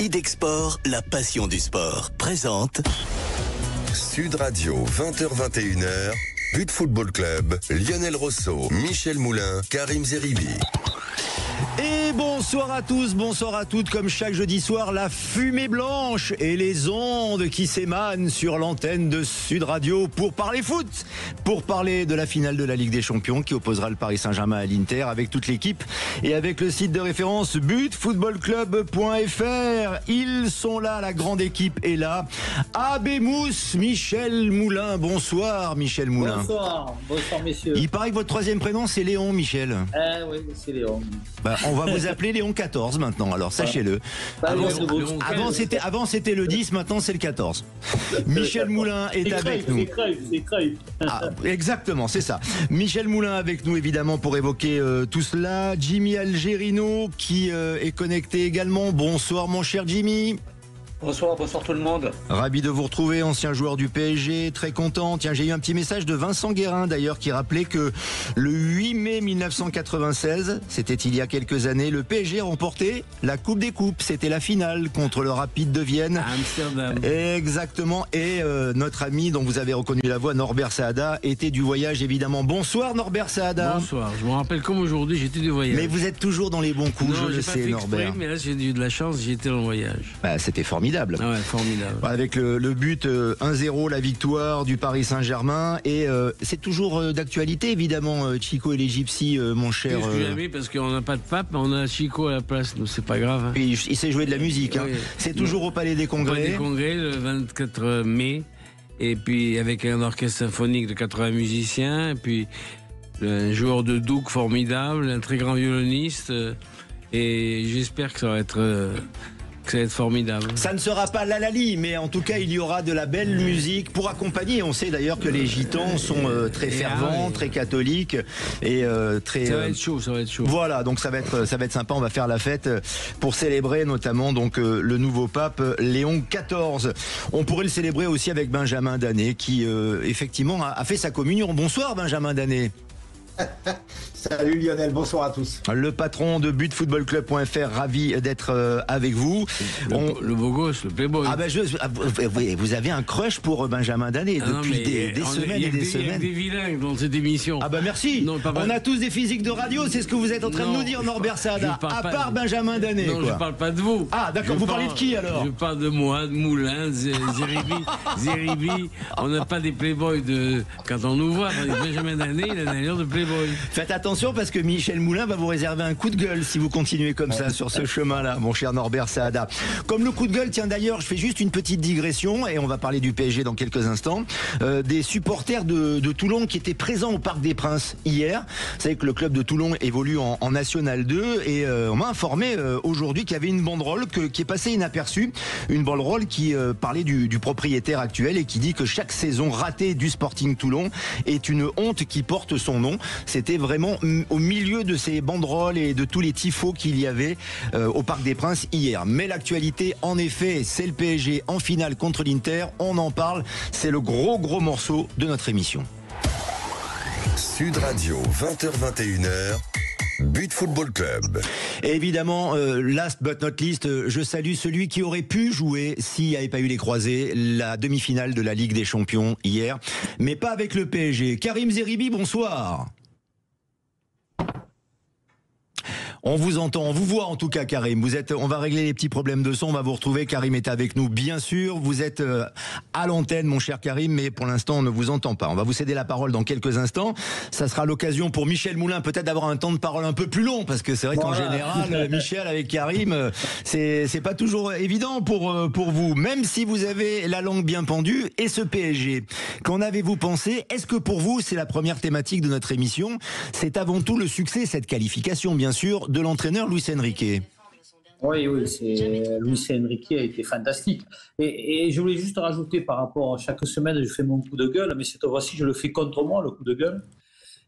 Idexport, la passion du sport. Présente Sud Radio, 20h-21h, But Football Club, Lionel Rosso, Michel Moulin, Karim Zeribi. Et bonsoir à tous, bonsoir à toutes. Comme chaque jeudi soir, la fumée blanche et les ondes qui s'émanent sur l'antenne de Sud Radio pour parler foot, pour parler de la finale de la Ligue des Champions qui opposera le Paris Saint-Germain à l'Inter avec toute l'équipe et avec le site de référence butfootballclub.fr. Ils sont là, la grande équipe est là. Abemous, Michel Moulin. Bonsoir Michel Moulin. Bonsoir messieurs. Il paraît que votre troisième prénom c'est Léon, Michel. Oui, c'est Léon. On va vous appeler Léon 14 maintenant, alors sachez-le. Avant c'était le 10, maintenant c'est le 14. Michel Moulin est avec nous. C'est Cruyff. Exactement, c'est ça. Michel Moulin avec nous évidemment pour évoquer tout cela. Jimmy Algerino qui est connecté également. Bonsoir mon cher Jimmy. Bonsoir tout le monde. Ravi de vous retrouver, ancien joueur du PSG, très content. Tiens, j'ai eu un petit message de Vincent Guérin d'ailleurs qui rappelait que le 8 mai 1996, c'était il y a quelques années, le PSG remportait la Coupe des Coupes. C'était la finale contre le Rapide de Vienne. À Amsterdam. Exactement. Et notre ami dont vous avez reconnu la voix, Norbert Saada, était du voyage évidemment. Bonsoir Norbert Saada. Bonsoir. Je me rappelle comme aujourd'hui, j'étais du voyage. Mais vous êtes toujours dans les bons coups, non, je le sais Norbert. Exprès, mais là j'ai eu de la chance, j'étais dans le voyage. C'était formidable. Ah ouais, formidable. Avec le but 1-0, la victoire du Paris Saint-Germain. Et c'est toujours d'actualité, évidemment, Chico et les Gypsies, mon cher. Plus que jamais, parce qu'on n'a pas de pape, mais on a Chico à la place, donc c'est pas grave. Hein. Il sait jouer de la musique. Oui. C'est toujours au Palais des Congrès. Au Palais des Congrès, le 24 mai. Et puis avec un orchestre symphonique de 80 musiciens. Et puis un joueur de douk formidable, un très grand violoniste. Et j'espère que ça va être formidable. Ça ne sera pas l'Alali, mais en tout cas, il y aura de la belle musique pour accompagner. On sait d'ailleurs que les Gitans sont très fervents, très catholiques et très. Ça va être chaud. Voilà, donc ça va être sympa. On va faire la fête pour célébrer notamment donc le nouveau pape Léon XIV. On pourrait le célébrer aussi avec Benjamin Danet, qui effectivement a fait sa communion. Bonsoir Benjamin Danet. Salut Lionel, bonsoir à tous. Le patron de butfootballclub.fr, ravi d'être avec vous. Le beau gosse, le playboy. Vous avez un crush pour Benjamin Danet depuis des semaines et des semaines. Il y a des vilains dans cette émission. Merci. Non, on a tous des physiques de radio, c'est ce que vous êtes en train de nous dire, Norbert Saada. À part Benjamin Danet. Non, je parle pas de vous. Ah d'accord, vous parlez de qui alors? Je parle de moi, de Moulin, Zeribi. On n'a pas des playboys quand on nous voit. Benjamin Danet, il a l'allure de playboy. Faites attention parce que Michel Moulin va vous réserver un coup de gueule si vous continuez comme ça sur ce chemin-là, mon cher Norbert Saada. Comme le coup de gueule, tiens d'ailleurs, je fais juste une petite digression et on va parler du PSG dans quelques instants. Des supporters de Toulon qui étaient présents au Parc des Princes hier. Vous savez que le club de Toulon évolue en National 2 et on m'a informé aujourd'hui qu'il y avait une banderole qui est passée inaperçue. Une banderole qui parlait du propriétaire actuel et qui dit que chaque saison ratée du Sporting Toulon est une honte qui porte son nom. C'était vraiment au milieu de ces banderoles et de tous les tifos qu'il y avait au Parc des Princes hier. Mais l'actualité, en effet, c'est le PSG en finale contre l'Inter. On en parle. C'est le gros morceau de notre émission. Sud Radio, 20h-21h. But Football Club. Et évidemment, last but not least, je salue celui qui aurait pu jouer, s'il n'y avait pas eu les croisés, la demi-finale de la Ligue des Champions hier, mais pas avec le PSG. Karim Zeribi, bonsoir. On vous entend, on vous voit en tout cas Karim. On va régler les petits problèmes de son, on va vous retrouver. Karim est avec nous bien sûr. Vous êtes à l'antenne mon cher Karim, mais pour l'instant on ne vous entend pas. On va vous céder la parole dans quelques instants. Ça sera l'occasion pour Michel Moulin peut-être d'avoir un temps de parole un peu plus long, parce que c'est vrai qu'en général, Michel avec Karim, c'est pas toujours évident pour vous, même si vous avez la langue bien pendue. Et ce PSG, qu'en avez-vous pensé? Est-ce que pour vous, c'est la première thématique de notre émission? C'est avant tout le succès, cette qualification bien sûr, de l'entraîneur Luis Enrique. Oui, Luis Enrique a été fantastique. Et je voulais juste rajouter par rapport à chaque semaine, je fais mon coup de gueule, mais cette fois-ci, je le fais contre moi, le coup de gueule.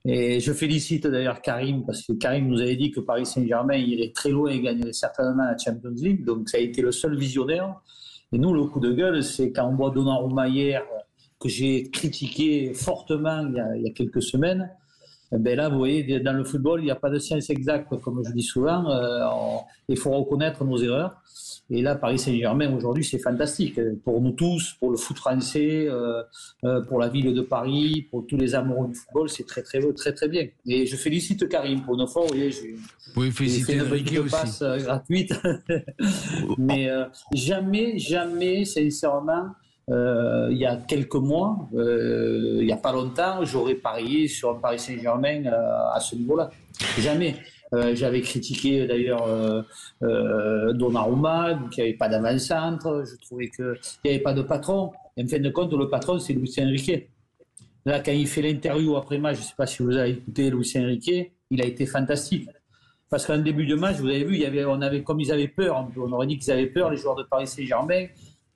Et je félicite d'ailleurs Karim, parce que Karim nous avait dit que Paris Saint-Germain irait très loin et gagnerait certainement la Champions League. Donc ça a été le seul visionnaire. Et nous, le coup de gueule, c'est quand on voit Donnarumma hier, que j'ai critiqué fortement il y a quelques semaines. Ben là, vous voyez, dans le football, il n'y a pas de science exacte, comme je dis souvent. Il faut reconnaître nos erreurs. Et là, Paris Saint-Germain, aujourd'hui, c'est fantastique. Pour nous tous, pour le foot français, pour la ville de Paris, pour tous les amoureux du football, c'est très, très, très, très bien. Et je félicite Karim pour une fois. Vous voyez, Oui, féliciter Enrique aussi. Passe gratuite. Mais jamais, sincèrement, il y a quelques mois, il n'y a pas longtemps, j'aurais parié sur un Paris Saint-Germain à ce niveau-là. Jamais. J'avais critiqué d'ailleurs Donnarumma, qu'il n'y avait pas d'avant-centre. Je trouvais qu'il n'y avait pas de patron. Et en fin de compte, le patron, c'est Luis Enrique. Là, quand il fait l'interview après match, je ne sais pas si vous avez écouté Luis Enrique, il a été fantastique. Parce qu'en début de match, vous avez vu, comme ils avaient peur, on aurait dit qu'ils avaient peur, les joueurs de Paris Saint-Germain.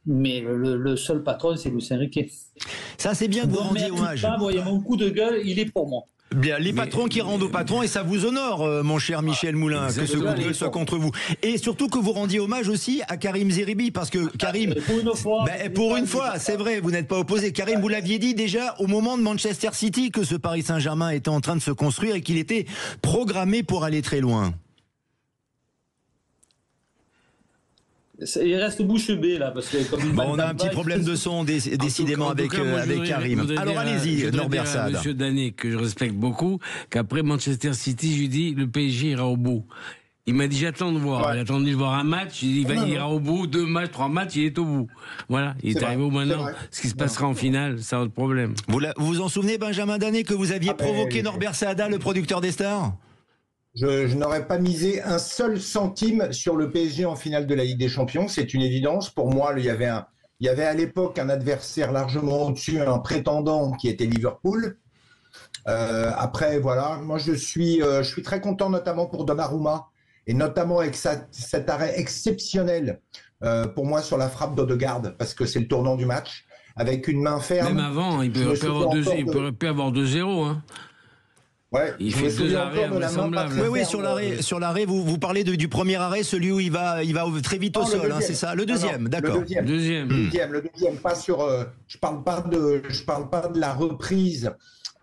Mais le seul patron, c'est Luis Enrique. Ça, c'est bien que vous rendiez hommage. Vous voyez, mon coup de gueule, il est pour moi. Bien, les patrons qui rendent aux patrons, et ça vous honore, mon cher Michel Moulin, que ce coup de gueule soit contre vous. Et surtout que vous rendiez hommage aussi à Karim Zeribi, parce que Karim, pour une fois, c'est vrai, vous n'êtes pas opposé. Karim, vous l'aviez dit déjà au moment de Manchester City que ce Paris Saint-Germain était en train de se construire et qu'il était programmé pour aller très loin. Il reste bouche bée là parce que on a un petit problème de son décidément avec Karim. Alors allez-y, Norbert Saad. Monsieur Danet, que je respecte beaucoup, qu'après Manchester City, je lui dis le PSG ira au bout. Il m'a dit j'attends de voir. Il a attendu de voir un match. Il dit il ira au bout, 2 matchs, 3 matchs, il est au bout. Voilà, il est arrivé au maintenant. Ce qui se passera en finale, c'est un autre problème. Vous vous en souvenez, Benjamin Danet, que vous aviez provoqué Norbert Saada, le producteur des stars? Je n'aurais pas misé un seul centime sur le PSG en finale de la Ligue des Champions, c'est une évidence. Pour moi, il y avait à l'époque un adversaire largement au-dessus, un prétendant qui était Liverpool. Après, voilà, moi je suis très content notamment pour Donnarumma, et notamment avec cet arrêt exceptionnel pour moi sur la frappe d'Odegaard, parce que c'est le tournant du match, avec une main ferme. Même avant, il peut avoir 2-0, hein. Ouais, il fait 2 arrêts invraisemblables. Oui, sur l'arrêt, vous parlez du premier arrêt, celui où il va très vite au sol, hein, c'est ça. Le deuxième, d'accord. Le deuxième, pas sur. Je parle pas de la reprise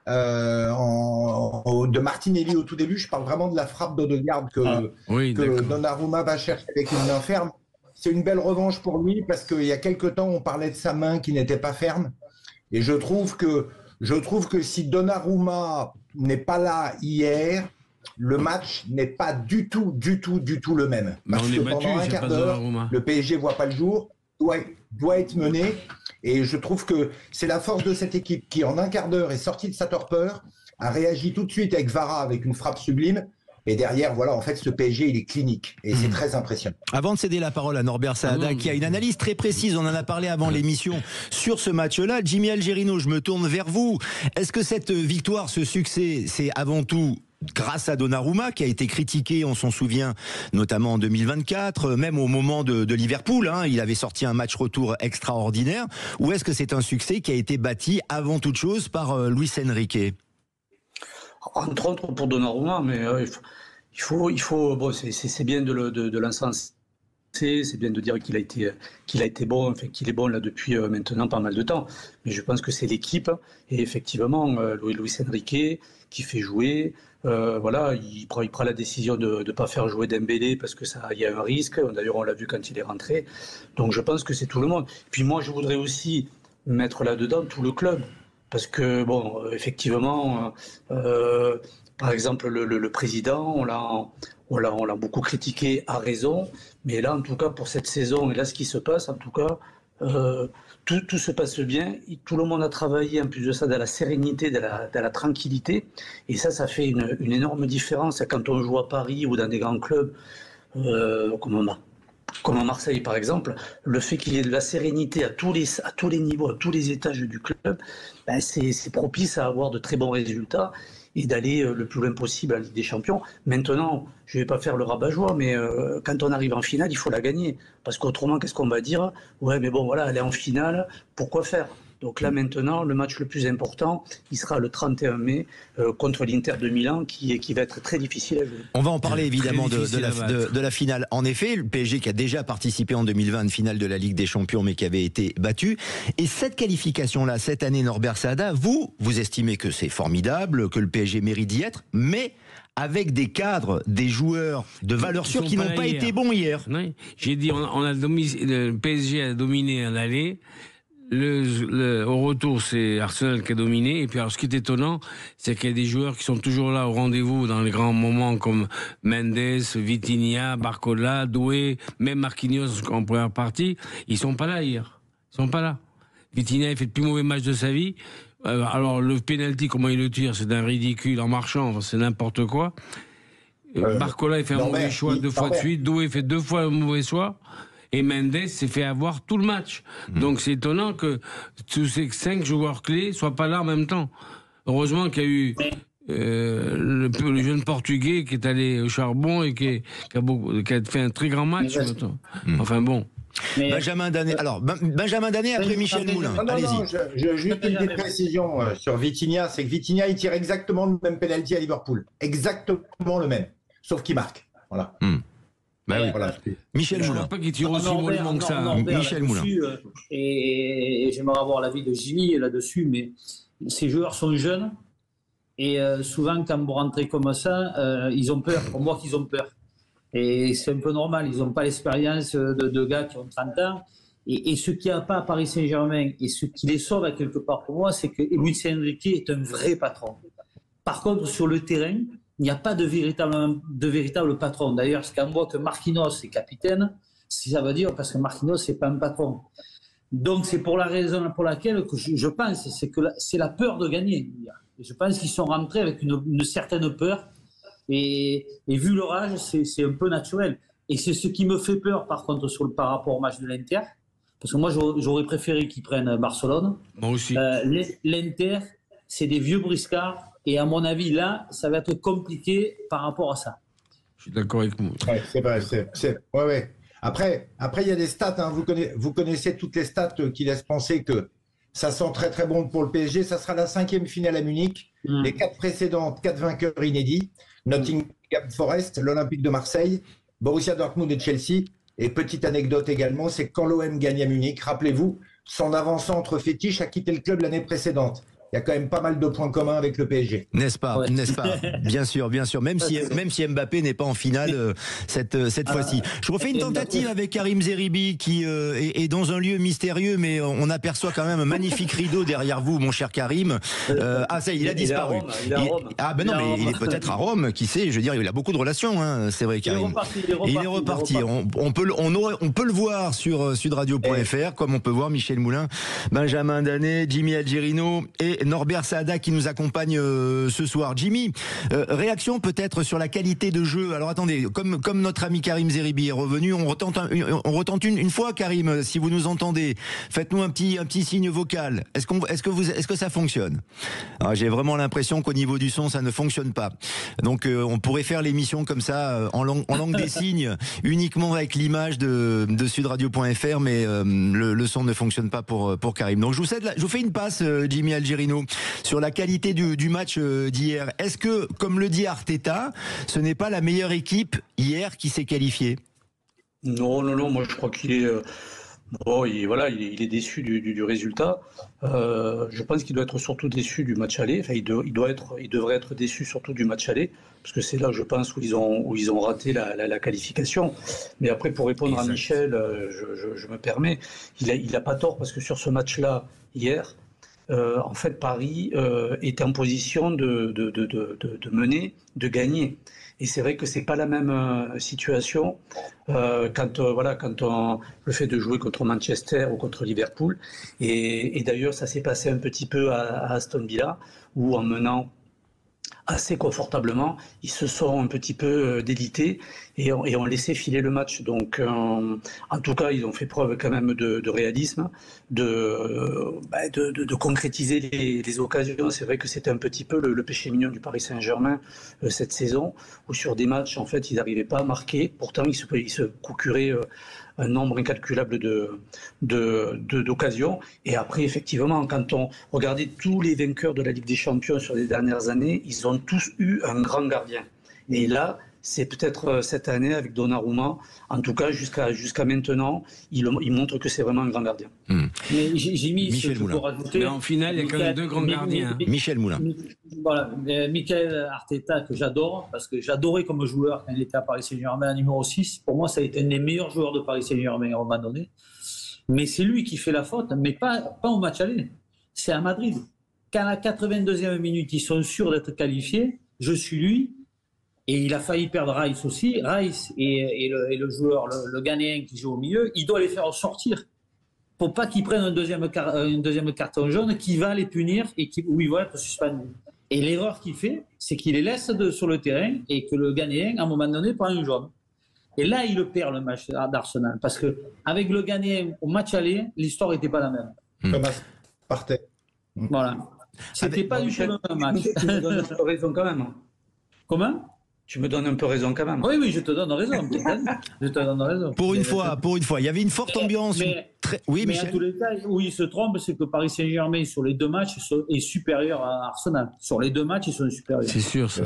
de Martinelli au tout début. Je parle vraiment de la frappe d'Odegaard que Donnarumma va chercher avec une main ferme. C'est une belle revanche pour lui parce qu'il y a quelque temps, on parlait de sa main qui n'était pas ferme, et je trouve que si Donnarumma n'est pas là hier, le match n'est pas du tout le même. Parce que pendant un quart d'heure, le PSG voit pas le jour, doit être mené. Et je trouve que c'est la force de cette équipe qui, en un quart d'heure, est sortie de sa torpeur, a réagi tout de suite avec Vara, avec une frappe sublime. Et derrière, voilà, en fait, ce PSG, il est clinique. Et c'est très impressionnant. Avant de céder la parole à Norbert Saada, qui a une analyse très précise, on en a parlé avant l'émission, sur ce match-là. Jimmy Algerino, je me tourne vers vous. Est-ce que cette victoire, ce succès, c'est avant tout grâce à Donnarumma, qui a été critiqué, on s'en souvient, notamment en 2024, même au moment de Liverpool, hein, il avait sorti un match retour extraordinaire, ou est-ce que c'est un succès qui a été bâti avant toute chose par Luis Enrique? Entre autres pour Donnarumma, mais il faut bon, c'est bien de l'encenser, c'est bien de dire qu'il a été bon, enfin qu'il est bon là depuis maintenant pas mal de temps. Mais je pense que c'est l'équipe et effectivement Luis Enrique qui fait jouer. Voilà, il prend la décision de ne pas faire jouer Dembélé parce que il y a un risque. D'ailleurs, on l'a vu quand il est rentré. Donc je pense que c'est tout le monde. Puis moi, je voudrais aussi mettre là-dedans tout le club. Parce que, bon, effectivement, par exemple, le président, on l'a beaucoup critiqué à raison, mais là, en tout cas, pour cette saison, et là, ce qui se passe, en tout cas, tout se passe bien. Tout le monde a travaillé, en plus de ça, dans la sérénité, dans la tranquillité, et ça fait une énorme différence quand on joue à Paris ou dans des grands clubs, comme à Marseille par exemple, le fait qu'il y ait de la sérénité à tous les niveaux, à tous les étages du club, ben c'est propice à avoir de très bons résultats et d'aller le plus loin possible en Ligue des Champions. Maintenant, je ne vais pas faire le rabat-joie, mais quand on arrive en finale, il faut la gagner. Parce qu'autrement, qu'est-ce qu'on va dire? Ouais, mais bon, voilà, elle est en finale, pourquoi faire? Donc là maintenant, le match le plus important, il sera le 31 mai contre l'Inter de Milan, qui va être très difficile à jouer. On va en parler évidemment de la finale. En effet, le PSG qui a déjà participé en 2020 à une finale de la Ligue des Champions, mais qui avait été battu. Et cette qualification-là, cette année, Norbert Saada, vous estimez que c'est formidable, que le PSG mérite d'y être, mais avec des cadres, des joueurs de valeur sûre qui n'ont pas été bons hier. Oui. J'ai dit, le PSG a dominé en aller. Au retour, c'est Arsenal qui a dominé. Et puis, alors, ce qui est étonnant, c'est qu'il y a des joueurs qui sont toujours là au rendez-vous dans les grands moments comme Mendes, Vitinha, Barcola, Doué, même Marquinhos en première partie. Ils sont pas là hier. Ils sont pas là. Vitinha, il fait le plus mauvais match de sa vie. Alors, le penalty, comment il le tire, c'est un ridicule en marchant, c'est n'importe quoi. Barcola, il fait un mauvais choix 2 fois de suite. Doué fait 2 fois un mauvais choix. Et Mendes s'est fait avoir tout le match. Donc c'est étonnant que tous ces 5 joueurs clés soient pas là en même temps. Heureusement qu'il y a eu le jeune Portugais qui est allé au charbon et qui a fait un très grand match. Enfin bon. Mais Benjamin Danet. Alors, Benjamin Danet après Michel Moulin. Allez-y. Juste une petite précision sur Vitinha, c'est que Vitinha, il tire exactement le même penalty à Liverpool. Exactement le même. Sauf qu'il marque. Voilà. Bah oui. Voilà. Michel Moulin. Je ne crois pas qu'il tire aussi mollement que ça. Michel Moulin. Et j'aimerais avoir l'avis de Jimmy là-dessus, mais ces joueurs sont jeunes et souvent, quand vous rentrez comme ça, ils ont peur. On voit qu'ils ont peur. Et c'est un peu normal. Ils n'ont pas l'expérience de gars qui ont 30 ans. Et ce qu'il n'y a pas à Paris Saint-Germain et ce qui les sauve à quelque part pour moi, c'est que Luis Enrique est un vrai patron. Par contre, sur le terrain, il n'y a pas de véritable patron. D'ailleurs, quand on voit que Marquinhos est capitaine, ça veut dire parce que Marquinhos n'est pas un patron. Donc, c'est pour la raison pour laquelle que je pense, c'est que c'est la peur de gagner. Je pense qu'ils sont rentrés avec une certaine peur. Et vu leur âge, c'est un peu naturel. Et c'est ce qui me fait peur, par contre, par rapport au match de l'Inter. Parce que moi, j'aurais préféré qu'ils prennent Barcelone. Moi aussi. L'Inter, c'est des vieux briscards. Et à mon avis, là, ça va être compliqué par rapport à ça. Je suis d'accord avec vous. Ouais, c'est vrai. Ouais. Après, il y a des stats. Hein. Vous connaissez toutes les stats qui laissent penser que ça sent très très bon pour le PSG. Ça sera la 5e finale à Munich. Les 4 précédentes, 4 vainqueurs inédits. Nottingham Forest, l'Olympique de Marseille, Borussia Dortmund et Chelsea. Et petite anecdote également, c'est que quand l'OM gagne à Munich, rappelez-vous, son avant-centre fétiche a quitté le club l'année précédente. Il y a quand même pas mal de points communs avec le PSG. N'est-ce pas? Bien sûr. Même si Mbappé n'est pas en finale cette fois-ci. Je refais une tentative avec Karim Zeribi qui est dans un lieu mystérieux, mais on aperçoit quand même un magnifique rideau derrière vous, mon cher Karim. Ça y est, il a disparu. Il est à Rome. Mais il est peut-être à Rome, qui sait, je veux dire, il a beaucoup de relations, hein, c'est vrai, Karim. Il est reparti. On peut le voir sur sudradio.fr, comme on peut voir Michel Moulin, Benjamin Danet, Jimmy Algerino et Norbert Saada qui nous accompagne ce soir. Jimmy, réaction peut-être sur la qualité de jeu. Alors attendez, comme notre ami Karim Zeribi est revenu, on retente une fois, Karim, si vous nous entendez. Faites-nous un petit signe vocal. Est-ce que ça fonctionne? J'ai vraiment l'impression qu'au niveau du son, ça ne fonctionne pas. Donc on pourrait faire l'émission comme ça en langue des signes, uniquement avec l'image de sudradio.fr, mais le son ne fonctionne pas pour Karim. Donc je vous fais une passe, Jimmy Algerino, sur la qualité du match d'hier. Est-ce que, comme le dit Arteta, ce n'est pas la meilleure équipe hier qui s'est qualifiée? Non, moi je crois qu'il est... il est déçu du résultat. Je pense qu'il doit être surtout déçu du match aller. Enfin, il devrait être déçu surtout du match aller, parce que c'est là, je pense, où ils ont raté la qualification. Mais après, pour répondre à Michel, je me permets, il a pas tort, parce que sur ce match-là hier, en fait, Paris était en position de mener, de gagner. Et c'est vrai que c'est pas la même situation quand le fait de jouer contre Manchester ou contre Liverpool. Et d'ailleurs, ça s'est passé un petit peu à Aston Villa, où en menant assez confortablement, ils se sont un petit peu délités et ont laissé filer le match. Donc, en tout cas, ils ont fait preuve quand même de réalisme, de concrétiser les occasions. C'est vrai que c'était un petit peu le péché mignon du Paris Saint-Germain cette saison, où sur des matchs, en fait, ils n'arrivaient pas à marquer. Pourtant, ils se procuraient un nombre incalculable d'occasions. Et après, effectivement, quand on regardait tous les vainqueurs de la Ligue des Champions sur les dernières années, ils ont tous eu un grand gardien. Et là, c'est peut-être cette année avec Donnarumma, en tout cas jusqu'à maintenant, il montre que c'est vraiment un grand gardien. Mais j'ai mis Michel Moulin. Pour rajouter, mais en finale, il y a quand même 2 grands gardiens. Michel Moulin. Voilà, Michael Arteta, que j'adore, parce que j'adorais comme joueur quand il était à Paris Saint-Germain, numéro 6. Pour moi, ça a été un des meilleurs joueurs de Paris Saint-Germain à un moment donné. Mais c'est lui qui fait la faute, mais pas au match aller. C'est à Madrid. Quand à la 82e minute, ils sont sûrs d'être qualifiés, je suis lui. Et il a failli perdre Rice aussi. Rice et le joueur, le Ghanéen qui joue au milieu, il doit les faire sortir pour pas qu'ils prennent un deuxième carton jaune qui va les punir et où ils vont être suspendus. Et l'erreur qu'il fait, c'est qu'il les laisse sur le terrain et que le Ghanéen, à un moment donné, prend un jaune. Et là, il perd le match d'Arsenal. Parce qu'avec le Ghanéen au match aller, l'histoire n'était pas la même. Thomas partait. Voilà. C'était pas du tout le même match. Tu me donnes un peu raison quand même. Comment ? Tu me donnes un peu raison quand même. Oui, je te donne raison. Je te donne raison. Pour une fois, il y avait une forte ambiance. Oui, mais Michel. en tous les cas, où il se trompe, c'est que Paris Saint-Germain, sur les 2 matchs, est supérieur à Arsenal. Sur les 2 matchs, ils sont supérieurs. C'est sûr, ça.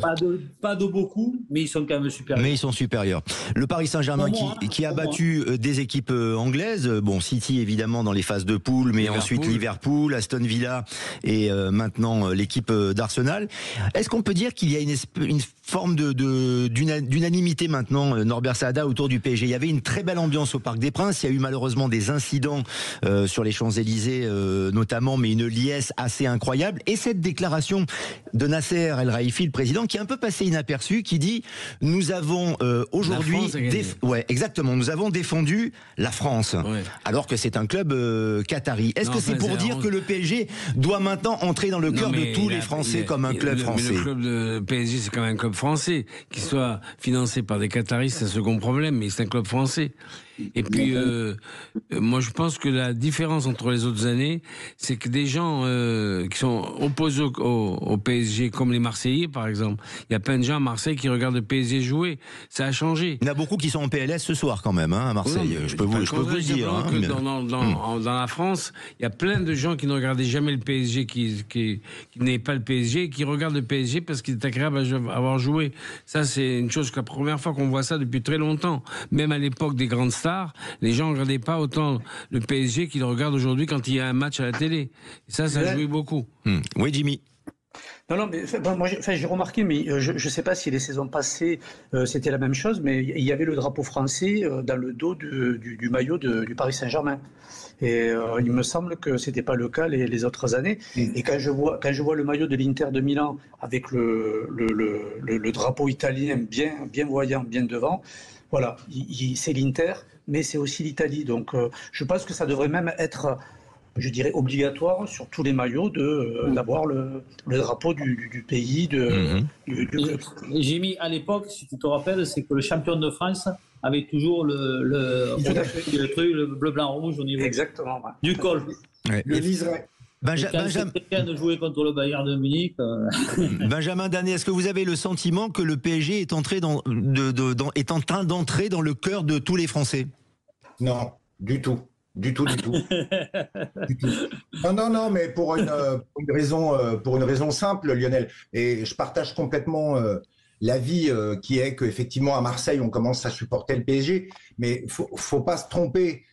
Pas de beaucoup, mais ils sont quand même supérieurs. Mais ils sont supérieurs. Le Paris Saint-Germain qui a battu des équipes anglaises, bon, City évidemment dans les phases de poule, mais ensuite Liverpool, Aston Villa et maintenant l'équipe d'Arsenal. Est-ce qu'on peut dire qu'il y a une forme d'unanimité maintenant, Norbert Saada, autour du PSG? Il y avait une très belle ambiance au Parc des Princes. Il y a eu malheureusement des incidents sur les Champs-Élysées notamment, mais une liesse assez incroyable. Et cette déclaration de Nasser El Khelaifi, le président, qui est un peu passé inaperçu, qui dit: nous avons aujourd'hui, exactement, nous avons défendu la France, alors que c'est un club qatari. Est-ce que c'est pour dire que le PSG doit maintenant entrer dans le cœur de tous les Français comme un club français? Mais le club de PSG, c'est quand même un club français. Qu'il soit financé par des Qataris, c'est un second problème, mais c'est un club français. Et puis, moi, je pense que la différence entre les autres années, c'est que des gens qui sont opposés au PSG, comme les Marseillais, par exemple, il y a plein de gens à Marseille qui regardent le PSG jouer. Ça a changé. Il y en a beaucoup qui sont en PLS ce soir, quand même, à Marseille. Oui, je peux vous le dire. Dans la France, il y a plein de gens qui ne regardaient jamais le PSG, qui n'est pas le PSG, qui regardent le PSG parce qu'il est agréable à avoir joué. Ça, c'est une chose que la première fois qu'on voit ça depuis très longtemps. Même à l'époque des grandes stars, les gens ne regardaient pas autant le PSG qu'ils regardent aujourd'hui quand il y a un match à la télé. Et ça jouait beaucoup. Oui, Jimmy. Non, mais moi, j'ai remarqué, mais je ne sais pas si les saisons passées, c'était la même chose, mais il y avait le drapeau français dans le dos du maillot du Paris Saint-Germain. Et il me semble que ce n'était pas le cas les autres années. Et quand je vois le maillot de l'Inter de Milan avec le drapeau italien bien voyant, bien devant, voilà, c'est l'Inter, mais c'est aussi l'Italie. Donc je pense que ça devrait même être, je dirais, obligatoire sur tous les maillots d'avoir le drapeau du pays. J'ai mis à l'époque, si tu te rappelles, c'est que le champion de France avait toujours le bleu, blanc, rouge au niveau du col. Ouais. Le liseré. Benjamin de jouer contre le Bayern de Munich. Benjamin Danet, est-ce que vous avez le sentiment que le PSG est en train d'entrer dans le cœur de tous les Français? Non, du tout. Du tout. Non, mais pour une raison simple, Lionel. Et je partage complètement l'avis qui est qu'effectivement à Marseille, on commence à supporter le PSG. Mais faut pas se tromper.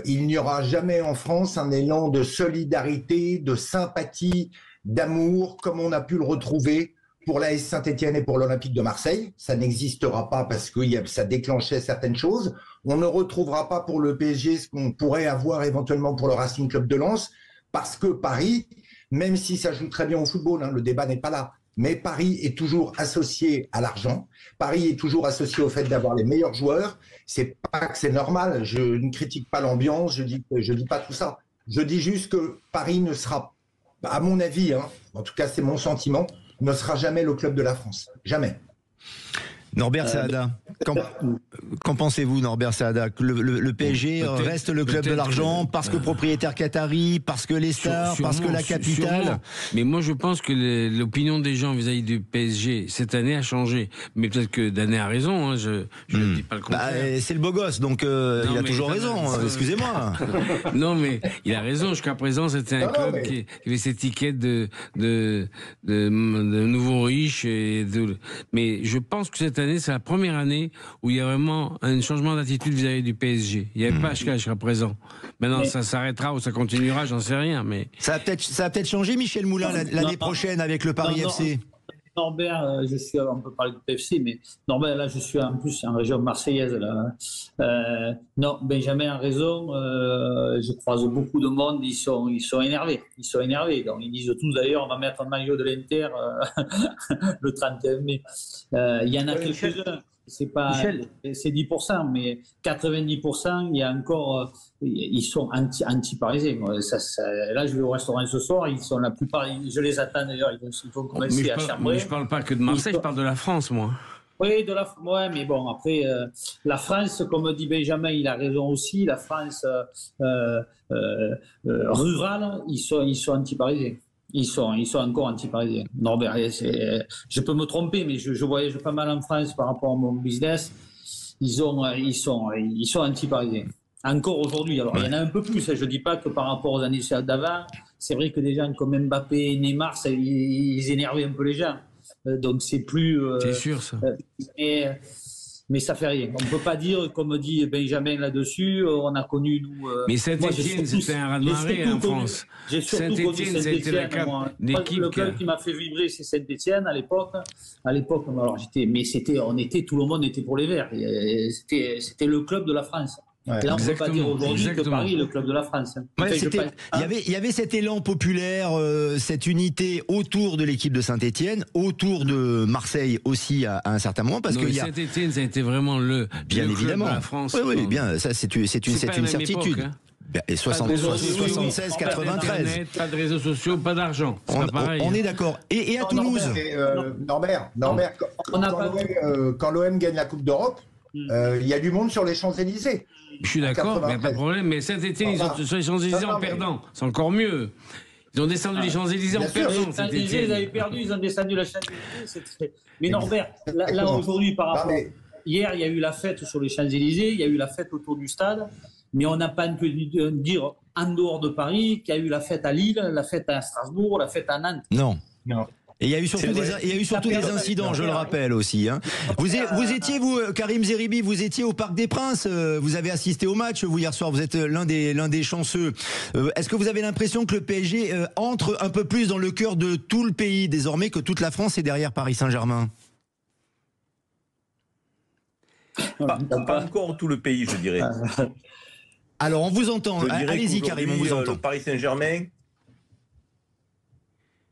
Il n'y aura jamais en France un élan de solidarité, de sympathie, d'amour, comme on a pu le retrouver pour l'AS Saint-Etienne et pour l'Olympique de Marseille. Ça n'existera pas parce que ça déclenchait certaines choses. On ne retrouvera pas pour le PSG ce qu'on pourrait avoir éventuellement pour le Racing Club de Lens, parce que Paris, même si ça joue très bien au football, le débat n'est pas là, mais Paris est toujours associé à l'argent. Paris est toujours associé au fait d'avoir les meilleurs joueurs. C'est pas que c'est normal. Je ne critique pas l'ambiance. Je dis pas tout ça. Je dis juste que Paris ne sera, à mon avis, en tout cas c'est mon sentiment, ne sera jamais le club de la France. Jamais. Norbert Saada, qu'en pensez-vous, Norbert Saada? Que le PSG reste le club de l'argent parce que propriétaire qatari, parce que les stars, parce que la capitale? Sûrement. Mais moi, je pense que l'opinion des gens vis-à-vis du PSG cette année a changé. Mais peut-être que Danet a raison, hein, je ne dis pas le contraire. C'est le beau gosse, donc il a toujours raison, excusez-moi. Non, mais il a raison. Jusqu'à présent, c'était un club qui avait cette étiquette de nouveaux riches. Mais je pense que cette année, c'est la première année où il y a vraiment un changement d'attitude vis-à-vis du PSG. Il n'y avait pas jusqu'à présent. Maintenant, ça s'arrêtera ou ça continuera, j'en sais rien. Mais ça a peut-être changé, Michel Moulin, l'année prochaine avec le Paris FC. Norbert, on peut parler du PFC, mais Norbert, là, je suis en plus en région marseillaise. Là. Non, Benjamin a raison. Je croise beaucoup de monde, ils sont énervés. Ils sont énervés. Donc, ils disent tous, d'ailleurs, on va mettre un maillot de l'Inter le 31 mai. Il y en a quelques-uns. C'est 10%, mais 90%, il y a encore, ils sont anti-parisiens. Là, je vais au restaurant ce soir, ils sont la plupart, je les attends d'ailleurs, ils vont commencer à chambrer. Mais je parle pas que de Marseille, je parle de la France, moi. Oui, mais bon, après, la France, comme dit Benjamin, il a raison aussi, la France rurale, ils sont anti-parisiens. Ils sont encore anti-parisiens. Norbert, je peux me tromper, mais je voyage pas mal en France par rapport à mon business. Ils sont anti-parisiens. Encore aujourd'hui. Alors, il y en a un peu plus. Je dis pas que par rapport aux années d'avant, c'est vrai que des gens comme Mbappé, Neymar, ils énervaient un peu les gens. Donc, c'est plus... c'est sûr, ça. Mais ça fait rien. On ne peut pas dire, comme dit Benjamin là-dessus, on a connu, nous... mais Saint-Etienne, c'était un raz-de-marée en France. Saint-Etienne, ça a été la l'équipe. Le club qui m'a fait vibrer, c'est Saint-Etienne à l'époque. Alors, tout le monde était pour les Verts. C'était le club de la France. Ouais, là, on ne peut pas dire aujourd'hui que Paris est le club de la France. Ouais, il y avait cet élan populaire, cette unité autour de l'équipe de Saint-Etienne, autour de Marseille aussi à un certain moment. Parce que Saint-Etienne, ça a été vraiment bien évidemment club de la France. Oui, bien, ça c'est une certitude. Époque, hein. Et 76, 93. Pas de réseaux sociaux, pas d'argent. On est d'accord. Et à Toulouse. Norbert, quand l'OM gagne la Coupe d'Europe, il y a du monde sur les Champs-Élysées. Je suis d'accord, il n'y a pas de problème. Mais Saint-Etienne, ils sont sur les Champs-Élysées en perdant. C'est encore mieux. Ils ont descendu les Champs-Élysées en perdant. Les Champs-Élysées, ils avaient perdu, ils ont descendu la Champs-Élysées. Mais Norbert, là aujourd'hui, par rapport. Hier, il y a eu la fête sur les Champs-Élysées, il y a eu la fête autour du stade. Mais on n'a pas pu dire en dehors de Paris qu'il y a eu la fête à Lille, la fête à Strasbourg, la fête à Nantes. Non. Et il y a eu surtout des incidents, je le rappelle aussi. Hein. Vous étiez, Karim Zeribi, vous étiez au Parc des Princes. Vous avez assisté au match, vous, hier soir. Vous êtes l'un des chanceux. Est-ce que vous avez l'impression que le PSG entre un peu plus dans le cœur de tout le pays, désormais que toute la France est derrière Paris Saint-Germain? Pas encore tout le pays, je dirais. Alors, on vous entend. Allez-y, Karim, on vous entend. Le Paris Saint-Germain...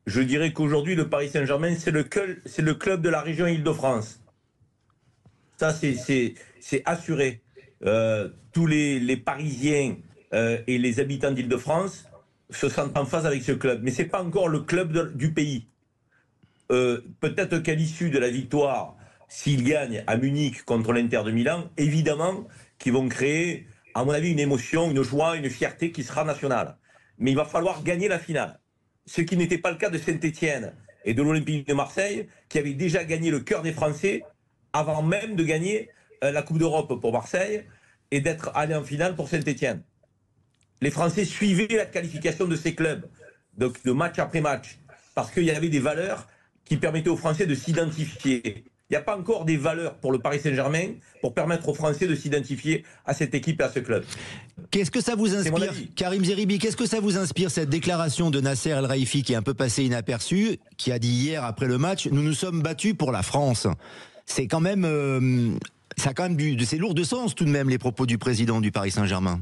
Je dirais qu'aujourd'hui, le Paris Saint-Germain, c'est le club de la région Île-de-France. Ça, c'est assuré. Tous les Parisiens et les habitants d'Île-de-France se sentent en phase avec ce club. Mais ce n'est pas encore le club du pays. Peut-être qu'à l'issue de la victoire, s'ils gagnent à Munich contre l'Inter de Milan, évidemment qu'ils vont créer, à mon avis, une émotion, une joie, une fierté qui sera nationale. Mais il va falloir gagner la finale. Ce qui n'était pas le cas de Saint-Etienne et de l'Olympique de Marseille, qui avaient déjà gagné le cœur des Français avant même de gagner la Coupe d'Europe pour Marseille et d'être allés en finale pour Saint-Etienne. Les Français suivaient la qualification de ces clubs, donc de match après match, parce qu'il y avait des valeurs qui permettaient aux Français de s'identifier. Il n'y a pas encore des valeurs pour le Paris Saint-Germain pour permettre aux Français de s'identifier à cette équipe et à ce club. Qu'est-ce que ça vous inspire, Karim Zeribi, qu'est-ce que ça vous inspire, cette déclaration de Nasser El Khelaifi qui est un peu passé inaperçu, qui a dit hier après le match, nous nous sommes battus pour la France. C'est quand même, ça a quand même c'est lourd de sens tout de même les propos du président du Paris Saint-Germain.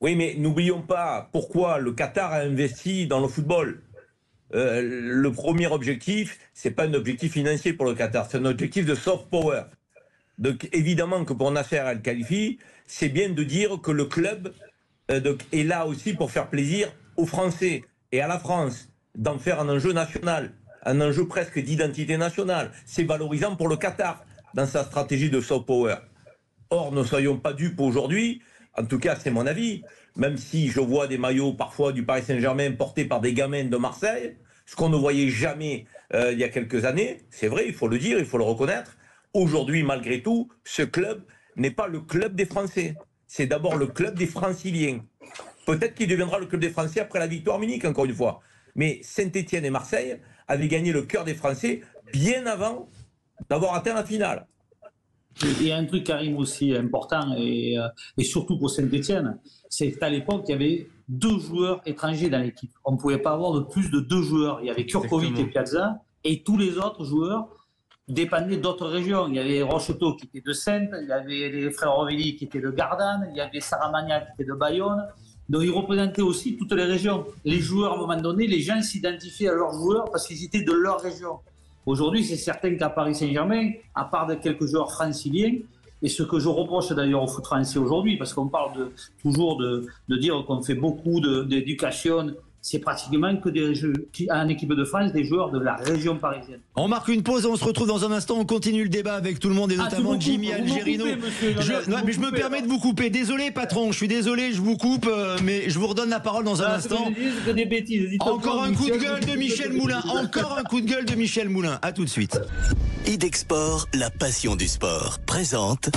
Oui, mais n'oublions pas pourquoi le Qatar a investi dans le football. Le premier objectif, c'est pas un objectif financier pour le Qatar, c'est un objectif de soft power. Donc évidemment que pour Nasser El Khelaifi, c'est bien de dire que le club est là aussi pour faire plaisir aux Français et à la France, d'en faire un enjeu national. un enjeu presque d'identité nationale. C'est valorisant pour le Qatar dans sa stratégie de soft power. Or, ne soyons pas dupes aujourd'hui, en tout cas c'est mon avis, même si je vois des maillots parfois du Paris Saint-Germain portés par des gamins de Marseille, ce qu'on ne voyait jamais il y a quelques années, c'est vrai, il faut le dire, il faut le reconnaître. Aujourd'hui, malgré tout, ce club n'est pas le club des Français. C'est d'abord le club des Franciliens. Peut-être qu'il deviendra le club des Français après la victoire à Munich, encore une fois. Mais Saint-Etienne et Marseille avaient gagné le cœur des Français bien avant d'avoir atteint la finale. Il y a un truc, Karim, aussi important, et surtout pour Saint-Etienne, c'est qu'à l'époque, il y avait 2 joueurs étrangers dans l'équipe. On ne pouvait pas avoir de plus de 2 joueurs. Il y avait Kurkovic et Piazza, et tous les autres joueurs dépendaient d'autres régions. Il y avait Rocheteau qui était de Saintes, il y avait les frères Rovelli qui étaient de Gardanne, il y avait Saramagna qui était de Bayonne. Donc ils représentaient aussi toutes les régions. Les joueurs, à un moment donné, les gens s'identifiaient à leurs joueurs parce qu'ils étaient de leur région. Aujourd'hui, c'est certain qu'à Paris Saint-Germain, à part de quelques joueurs franciliens, et ce que je reproche d'ailleurs au foot français aujourd'hui, parce qu'on parle toujours de dire qu'on fait beaucoup d'éducation, c'est pratiquement que en équipe de France, des joueurs de la région parisienne. On marque une pause, on se retrouve dans un instant, on continue le débat avec tout le monde et notamment Jimmy Algerino. Mais je me permets de vous couper, désolé patron, je suis désolé, je vous coupe, mais je vous redonne la parole dans un instant. Des bêtises. Encore un coup de gueule de Michel Moulin, encore un coup de gueule de Michel Moulin, à tout de suite. Idexport, la passion du sport, présente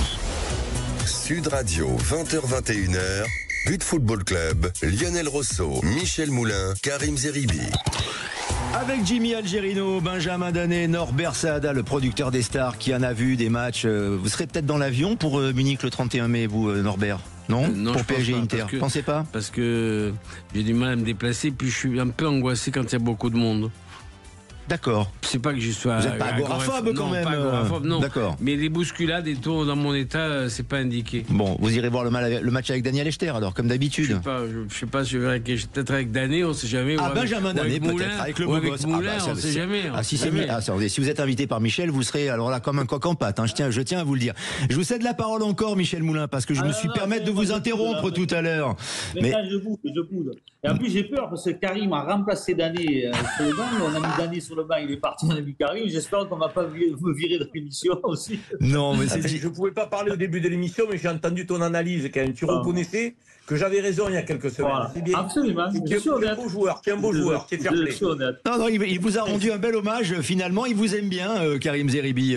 Sud Radio, 20h-21h, But Football Club, Lionel Rosso, Michel Moulin, Karim Zeribi. Avec Jimmy Algerino, Benjamin Danet, Norbert Saada, le producteur des stars qui en a vu des matchs. Vous serez peut-être dans l'avion pour Munich le 31 mai, vous, Norbert? Non, pour PSG Inter. Pensez pas? Parce que j'ai du mal à me déplacer, puis je suis un peu angoissé quand il y a beaucoup de monde. D'accord. C'est pas que je sois. Vous n'êtes pas agoraphobe quand même. Pas agoraphobe, non. D'accord. Mais les bousculades et tout dans mon état, c'est pas indiqué. Bon, vous irez voir le match avec Daniel Echter alors, comme d'habitude. Je sais pas, je verrai peut-être avec Danet, on sait jamais. Ah, Benjamin Danet peut-être, avec le beau gosse. Moulin, on sait jamais. Si vous êtes invité par Michel, vous serez alors là comme un coq en pâte. Hein, je tiens à vous le dire. Je vous cède la parole encore, Michel Moulin, parce que je me suis permis de vous interrompre tout à l'heure. Mais là, je boude. Et en plus, j'ai peur parce que Karim a remplacé Danet sur le banc. On a mis Danet sur le banc, il est parti, on a mis Karim. J'espère qu'on ne va pas me virer de l'émission aussi. Non, mais je ne pouvais pas parler au début de l'émission, mais j'ai entendu ton analyse quand même. Tu reconnaissais que j'avais raison il y a quelques semaines. Voilà. C'est bien. Absolument. Tu es un beau joueur, tu es un beau joueur, tu es fair play. Non, il vous a rendu un bel hommage. Finalement, il vous aime bien, Karim Zeribi,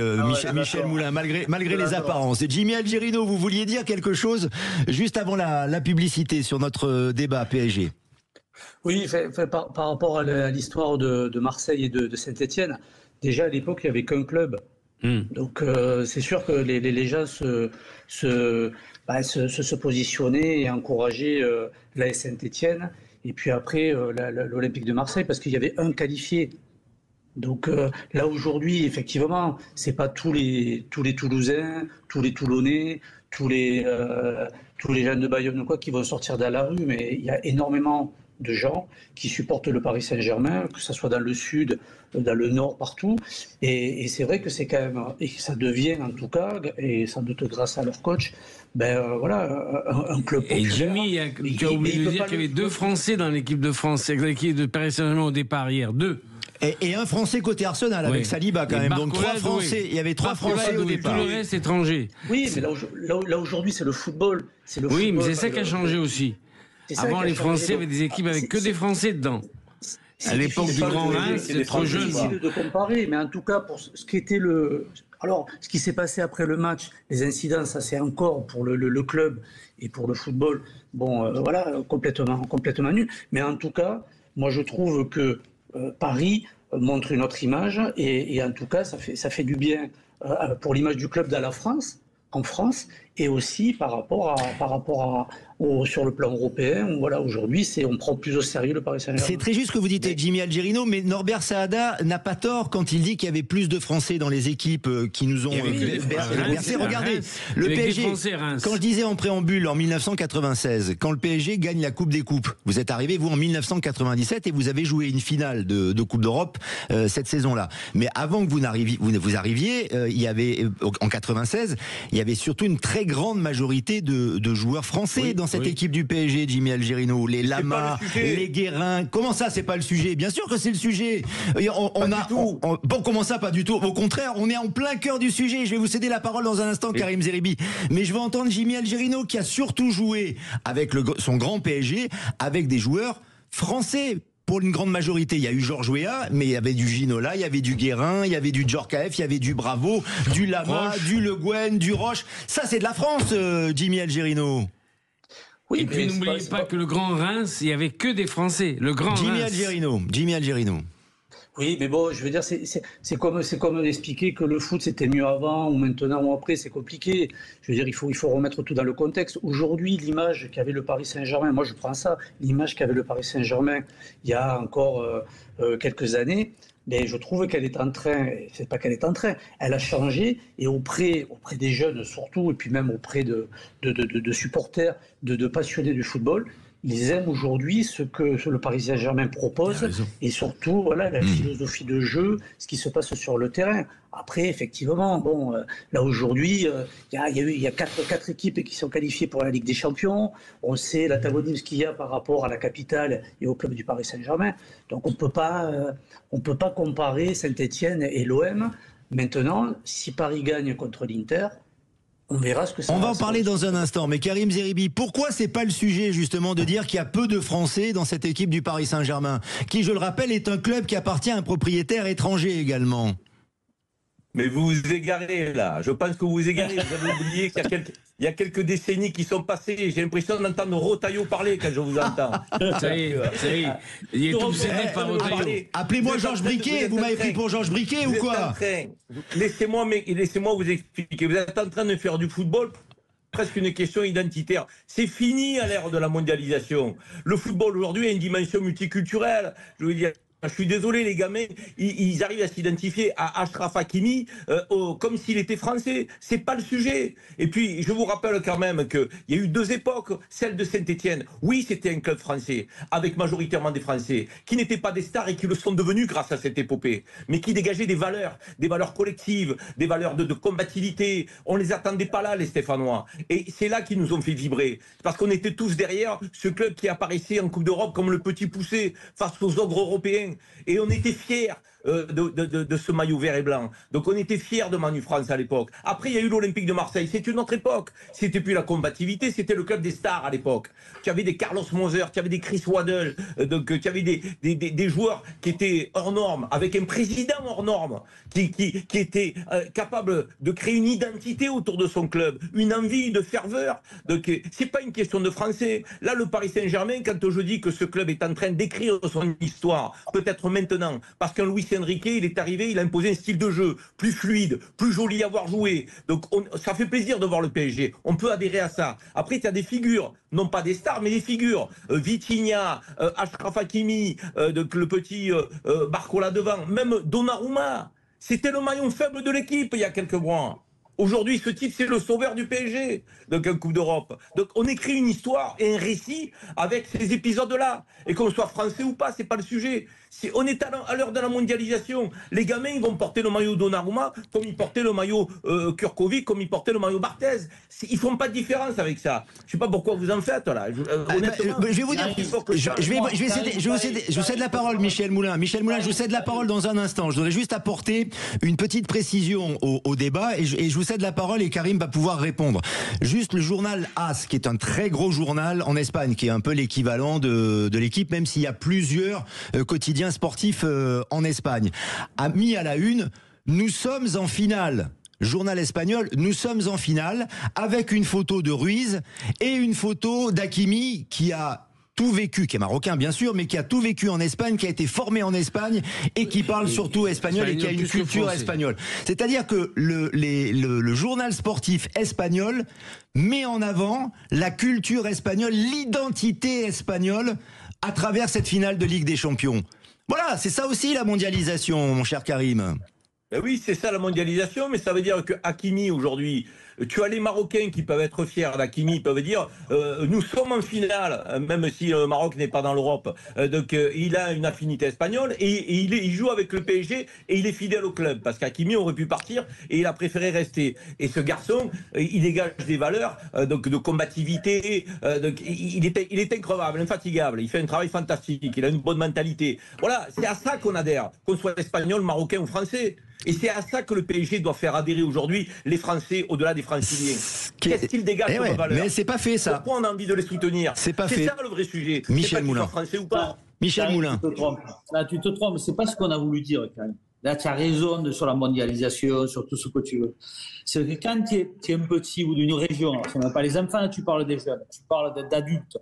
Michel Moulin, malgré les apparences. Jimmy Algerino, vous vouliez dire quelque chose juste avant la publicité sur notre débat PSG? Oui, par rapport à l'histoire de Marseille et de Saint-Etienne, déjà à l'époque, il n'y avait qu'un club. Donc c'est sûr que les gens se positionnaient et encourageaient la Saint-Etienne et puis après l'Olympique de Marseille parce qu'il y avait un qualifié. Donc là aujourd'hui, effectivement, c'est pas tous les Toulousains, tous les Toulonnais, tous les gens de Bayonne ou quoi qui vont sortir dans la rue, mais il y a énormément de gens qui supportent le Paris Saint-Germain, que ce soit dans le sud, dans le nord, partout. Et c'est vrai que c'est quand même, et ça devient en tout cas, et sans doute grâce à leur coach, un club populaire. Et Jimmy, tu as oublié de dire qu'il y avait 2 Français dans l'équipe de France, l'équipe de Paris Saint-Germain au départ hier, 2. Et un Français côté Arsenal avec Saliba quand même. Donc 3 Français. Il y avait 3 Français au départ. Tout le reste étranger. Oui, mais là aujourd'hui c'est le football. Oui, mais c'est ça qui a changé aussi. Avant, les Français avaient des équipes avec que des Français dedans. À l'époque du Grand Reims, c'est trop jeune. C'est difficile de comparer, mais en tout cas, pour ce qui était Alors, ce qui s'est passé après le match, les incidents, ça c'est encore pour le club et pour le football, complètement nul. Mais en tout cas, moi je trouve que Paris montre une autre image et en tout cas, ça fait du bien pour l'image du club dans la France, en France, et aussi par rapport sur le plan européen. Voilà, aujourd'hui, on prend plus au sérieux le Paris Saint-Germain. C'est très juste ce que vous dites, Jimmy Algerino, mais Norbert Saada n'a pas tort quand il dit qu'il y avait plus de Français dans les équipes qui nous ont bercé. Regardez, le PSG, quand je disais en préambule en 1996, quand le PSG gagne la Coupe des Coupes, vous êtes arrivé, vous, en 1997, et vous avez joué une finale de Coupe d'Europe cette saison-là. Mais avant que vous arriviez, il y avait, en 96, il y avait surtout une très très grande majorité de joueurs français dans cette équipe du PSG, Jimmy Algerino. Les Lama, les Guérin. Comment ça, c'est pas le sujet? Bien sûr que c'est le sujet. Bon, comment ça, pas du tout? Au contraire, on est en plein cœur du sujet. Je vais vous céder la parole dans un instant, Karim Zeribi. Mais je veux entendre Jimmy Algerino, qui a surtout joué avec son grand PSG, avec des joueurs français. Pour une grande majorité, il y a eu Georges Weah, mais il y avait du Ginola, il y avait du Guérin, il y avait du Djorkaeff, il y avait du Bravo, du Lama, du Le Guen, du Roche. Ça, c'est de la France, Jimmy Algerino. Oui, et puis n'oubliez pas que le Grand Reims, il n'y avait que des Français. Le Grand Reims. Jimmy Algerino. Oui, mais bon, je veux dire, c'est comme d'expliquer que le foot c'était mieux avant ou maintenant ou après, c'est compliqué. Je veux dire, il faut remettre tout dans le contexte. Aujourd'hui, l'image qu'avait le Paris Saint-Germain, moi je prends ça, l'image qu'avait le Paris Saint-Germain il y a encore quelques années, mais je trouve qu'elle est en train, c'est pas qu'elle est en train, elle a changé et auprès des jeunes surtout, et puis même auprès de supporters, de passionnés du football. Ils aiment aujourd'hui ce que le Paris Saint-Germain propose et surtout voilà, la philosophie de jeu, ce qui se passe sur le terrain. Après, effectivement, bon, là aujourd'hui, il y a quatre équipes qui sont qualifiées pour la Ligue des Champions. On sait l'antagonisme qu'il y a par rapport à la capitale et au club du Paris Saint-Germain. Donc on peut pas comparer Saint-Etienne et l'OM. Maintenant, si Paris gagne contre l'Inter, on verra ce que ça va. On va en parler dans un instant, mais Karim Zeribi, pourquoi c'est pas le sujet justement de dire qu'il y a peu de Français dans cette équipe du Paris Saint-Germain, qui, je le rappelle, est un club qui appartient à un propriétaire étranger également? Mais vous vous égarez là, je pense que vous vous égarez, vous avez oublié qu'il y a quelques décennies qui sont passées, j'ai l'impression d'entendre Rotaillot parler quand je vous entends. Ça y est, il est tout cédé par Rotaillot. Appelez-moi Georges Briquet, vous m'avez pris pour Georges Briquet ou quoi? Laissez-moi vous expliquer, vous êtes en train de faire du football presque une question identitaire. C'est fini à l'ère de la mondialisation. Le football aujourd'hui a une dimension multiculturelle, je veux dire. Je suis désolé, les gamins, ils arrivent à s'identifier à Achraf Hakimi comme s'il était français. C'est pas le sujet. Et puis, je vous rappelle quand même qu'il y a eu deux époques. Celle de Saint-Etienne, oui, c'était un club français, avec majoritairement des Français, qui n'étaient pas des stars et qui le sont devenus grâce à cette épopée, mais qui dégageaient des valeurs collectives, des valeurs de combativité. On les attendait pas là, les Stéphanois. Et c'est là qu'ils nous ont fait vibrer. Parce qu'on était tous derrière ce club qui apparaissait en Coupe d'Europe comme le petit poussé face aux ogres européens. Et on était fiers de ce maillot vert et blanc. Donc on était fiers de Manu France à l'époque. Après, il y a eu l'Olympique de Marseille. C'est une autre époque. C'était plus la combativité, c'était le club des stars à l'époque. Tu avais des Carlos Moser, tu avais des Chris Waddle, donc tu avais des joueurs qui étaient hors normes, avec un président hors norme, qui était capable de créer une identité autour de son club, une envie de ferveur. Donc c'est pas une question de Français. Là, le Paris Saint-Germain, quand je dis que ce club est en train d'écrire son histoire, peut-être maintenant, parce qu'un Luis Enrique, il est arrivé, il a imposé un style de jeu plus fluide, plus joli à voir jouer. Donc ça fait plaisir de voir le PSG. On peut adhérer à ça. Après, tu as des figures, non pas des stars, mais des figures. Vitinha, Achraf Hakimi, le petit Barcola devant, même Donnarumma. C'était le maillon faible de l'équipe il y a quelques mois. Aujourd'hui, ce type, c'est le sauveur du PSG, donc en Coupe d'Europe. Donc on écrit une histoire et un récit avec ces épisodes-là. Et qu'on soit français ou pas, c'est pas le sujet. On est à l'heure de la mondialisation. Les gamins, ils vont porter le maillot Donnarumma comme ils portaient le maillot Kurkovic, comme ils portaient le maillot Barthez. Ils font pas de différence avec ça. Je sais pas pourquoi vous en faites là. Honnêtement, je vais vous dire. Je vous cède la parole, Michel Moulin. Michel Moulin, je vous cède la parole dans un instant. Je voudrais juste apporter une petite précision au débat et je vous cède la parole et Karim va pouvoir répondre. Juste le journal AS, qui est un très gros journal en Espagne, qui est un peu l'équivalent de l'équipe, même s'il y a plusieurs quotidiens sportifs en Espagne, a mis à la une: nous sommes en finale. Journal espagnol, nous sommes en finale, avec une photo de Ruiz et une photo d'Hakimi qui a tout vécu, qui est marocain bien sûr, mais qui a tout vécu en Espagne, qui a été formé en Espagne et qui parle surtout espagnol et qui a une culture espagnole. C'est-à-dire que le journal sportif espagnol met en avant la culture espagnole, l'identité espagnole à travers cette finale de Ligue des Champions. Voilà, c'est ça aussi la mondialisation, mon cher Karim. Ben oui, c'est ça la mondialisation, mais ça veut dire que Hakimi aujourd'hui, Tu as les Marocains qui peuvent être fiers d'Hakimi, peuvent dire nous sommes en finale, même si le Maroc n'est pas dans l'Europe. Donc il a une affinité espagnole et il joue avec le PSG et il est fidèle au club parce qu'Hakimi aurait pu partir et il a préféré rester. Et ce garçon, il dégage des valeurs donc de combativité. Donc il est increvable, infatigable. Il fait un travail fantastique. Il a une bonne mentalité. Voilà, c'est à ça qu'on adhère, qu'on soit espagnol, marocain ou français. Et c'est à ça que le PSG doit faire adhérer aujourd'hui les Français au-delà des Franciliens. Qu'est-ce qu'ils dégagent comme valeur? Mais c'est pas fait ça. Pourquoi on a envie de les soutenir? C'est pas fait. C'est ça le vrai sujet. Michel Moulin. Français ou pas? Michel Moulin. Là, tu te trompes. C'est pas ce qu'on a voulu dire quand même. Là, tu as raison sur la mondialisation, sur tout ce que tu veux. C'est que quand tu es un petit ou d'une région, ce n'est pas les enfants, là, tu parles des jeunes, tu parles d'adultes.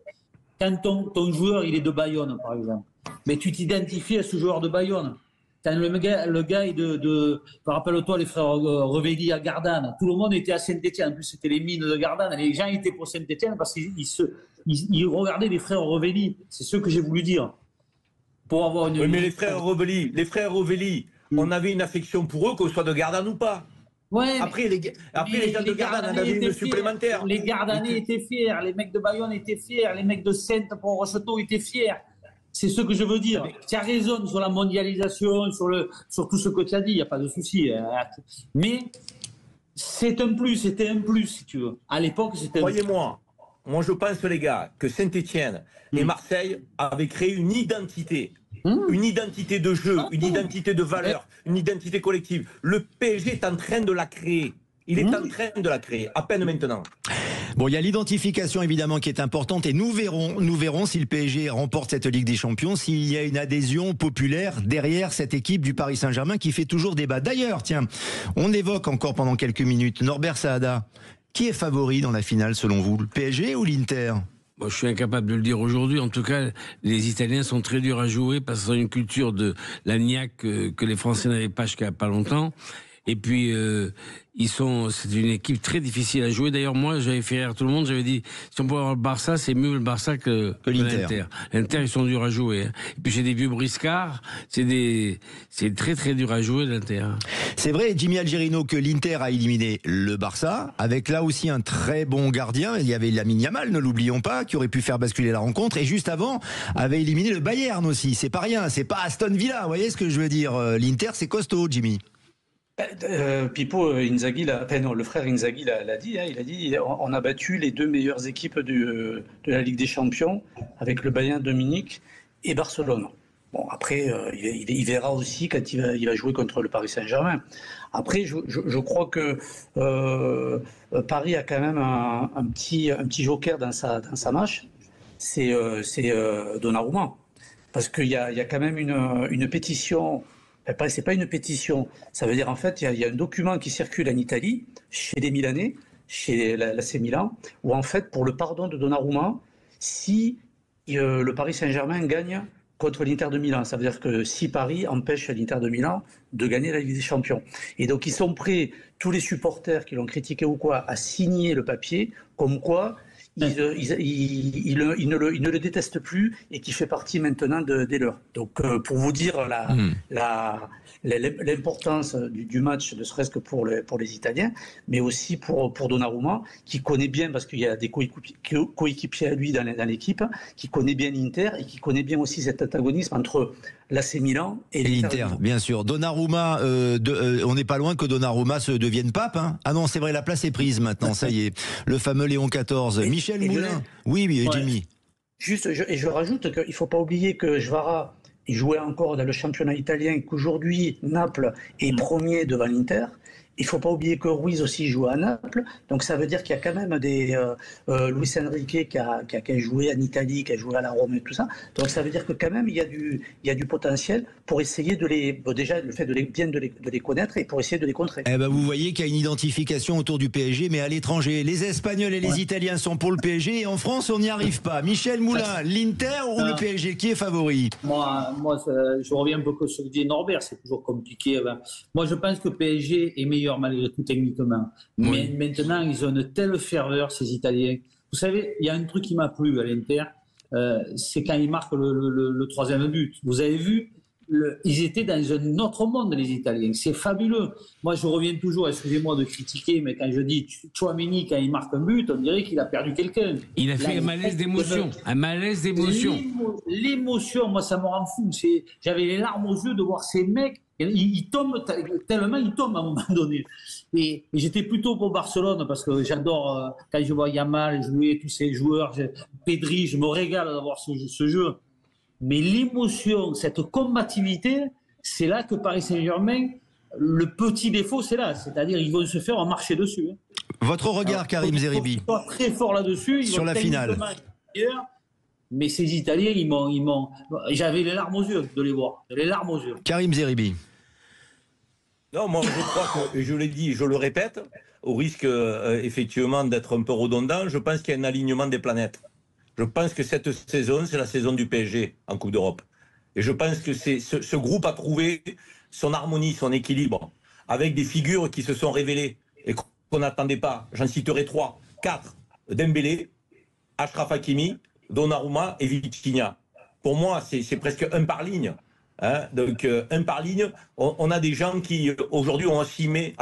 Quand ton joueur, il est de Bayonne, par exemple, mais tu t'identifies à ce joueur de Bayonne. Quand le gars est rappelle-toi les frères Revelli à Gardanne, tout le monde était à Saint-Etienne. En plus, c'était les mines de Gardanne. Les gens étaient pour Saint-Etienne parce qu'ils regardaient les frères Revelli. C'est ce que j'ai voulu dire. Pour avoir une. Oui, mais les frères Revelli, on avait une affection pour eux, qu'on soit de Gardanne ou pas. Ouais, après, les gens de Gardanne en avaient une supplémentaire. Les Gardanais étaient fiers, les mecs de Bayonne étaient fiers, les mecs de Sainte-Pont-Rocheteau étaient fiers. C'est ce que je veux dire. Tu as raison sur la mondialisation, sur tout ce que tu as dit, il n'y a pas de souci. Mais c'est un plus, c'était un plus, si tu veux. À l'époque, c'était un plus. Croyez-moi, moi je pense, les gars, que Saint-Etienne et Marseille avaient créé une identité. Une identité de jeu, une identité de valeur, une identité collective. Le PSG est en train de la créer. Il est en train de la créer, à peine maintenant. Bon, il y a l'identification évidemment qui est importante et nous verrons si le PSG remporte cette Ligue des Champions, s'il y a une adhésion populaire derrière cette équipe du Paris Saint-Germain qui fait toujours débat. D'ailleurs, tiens, on évoque encore pendant quelques minutes Norbert Saada. Qui est favori dans la finale selon vous, le PSG ou l'Inter ? Bon, je suis incapable de le dire aujourd'hui. En tout cas, les Italiens sont très durs à jouer parce qu'ils ont une culture de la niaque que les Français n'avaient pas jusqu'à pas longtemps. Et puis, c'est une équipe très difficile à jouer. D'ailleurs, moi, j'avais fait rire tout le monde. J'avais dit, si on pouvait avoir le Barça, c'est mieux le Barça que l'Inter. L'Inter, ils sont durs à jouer. Hein. Et puis, j'ai des vieux briscards. C'est très, très dur à jouer, l'Inter. C'est vrai, Jimmy Algerino, que l'Inter a éliminé le Barça, avec là aussi un très bon gardien. Il y avait Lamine Yamal, ne l'oublions pas, qui aurait pu faire basculer la rencontre. Et juste avant, avait éliminé le Bayern aussi. C'est pas rien. C'est pas Aston Villa. Vous voyez ce que je veux dire? L'Inter, c'est costaud, Jimmy. Pipo Inzaghi, le frère Inzaghi l'a dit. Hein, il a dit on a battu les deux meilleures équipes de la Ligue des Champions avec le Bayern de Munich et Barcelone. Bon, après, il verra aussi quand il va jouer contre le Paris Saint-Germain. Après, je crois que Paris a quand même un petit joker dans sa match, c'est Donnarumma. Parce qu'il y a quand même une pétition. C'est pas une pétition. Ça veut dire, en fait, il y a un document qui circule en Italie, chez les Milanais, chez l'AC Milan, où, en fait, pour le pardon de Donnarumma, si le Paris Saint-Germain gagne contre l'Inter de Milan, ça veut dire que si Paris empêche l'Inter de Milan de gagner la Ligue des Champions. Et donc, ils sont prêts, tous les supporters qui l'ont critiqué ou quoi, à signer le papier, comme quoi il ne le déteste plus et qui fait partie maintenant des leurs. Donc, pour vous dire l'importance du match, ne serait-ce que pour les Italiens, mais aussi pour Donnarumma, qui connaît bien, parce qu'il y a des coéquipiers à lui dans l'équipe, qui connaît bien l'Inter et qui connaît bien aussi cet antagonisme entre l'AC Milan et l'Inter. Bien sûr. Donnarumma, on n'est pas loin que Donnarumma se devienne pape. Hein. Ah non, c'est vrai, la place est prise maintenant, ça y est. Le fameux Léon XIV. Michel Moulin. Oui, Jimmy. Juste, je rajoute qu'il ne faut pas oublier que Jvara jouait encore dans le championnat italien, qu'aujourd'hui Naples est premier devant l'Inter. Il ne faut pas oublier que Ruiz aussi joue à Naples. Donc ça veut dire qu'il y a quand même des Luis Enrique qui a joué en Italie, qui a joué à la Rome et tout ça. Donc ça veut dire que quand même il y a du potentiel pour essayer déjà le fait de les connaître et pour essayer de les contrer. Eh ben vous voyez qu'il y a une identification autour du PSG, mais à l'étranger. Les Espagnols et les Italiens sont pour le PSG et en France on n'y arrive pas. Michel Moulin, l'Inter ou le PSG, qui est favori? Moi, je reviens un peu sur ce que dit Norbert, c'est toujours compliqué. Moi je pense que le PSG est meilleur malgré tout techniquement. Mais maintenant, ils ont une telle ferveur, ces Italiens. Vous savez, il y a un truc qui m'a plu à l'Inter, c'est quand ils marquent le troisième but. Vous avez vu, ils étaient dans un autre monde, les Italiens. C'est fabuleux. Moi, je reviens toujours, excusez-moi de critiquer, mais quand je dis Tchouaméni, quand il marque un but, on dirait qu'il a perdu quelqu'un. Il a fait un malaise d'émotion. Un malaise d'émotion. L'émotion, moi, ça me rend fou. J'avais les larmes aux yeux de voir ces mecs. Ils tombent tellement, ils tombent à un moment donné. Et j'étais plutôt pour Barcelone parce que j'adore, quand je vois Yamal jouer, tous ces joueurs, Pedri, je me régale d'avoir ce jeu. Mais l'émotion, cette combativité, c'est là que Paris Saint-Germain, le petit défaut, c'est là. C'est-à-dire ils vont se faire marcher dessus. Votre regard, Karim Zeribi, ils sont très forts là-dessus. Sur la finale. Mais ces Italiens, j'avais les larmes aux yeux de les voir. Les larmes aux yeux. Karim Zeribi. Non, moi je crois que, et je l'ai dit, je le répète, au risque effectivement d'être un peu redondant, je pense qu'il y a un alignement des planètes. Je pense que cette saison, c'est la saison du PSG en Coupe d'Europe. Et je pense que ce groupe a trouvé son harmonie, son équilibre, avec des figures qui se sont révélées et qu'on n'attendait pas. J'en citerai 3, 4. Dembélé, Achraf Hakimi, Donnarumma et Vitinha. Pour moi, c'est presque un par ligne. Hein, donc, un par ligne, on a des gens qui, aujourd'hui, ont assumé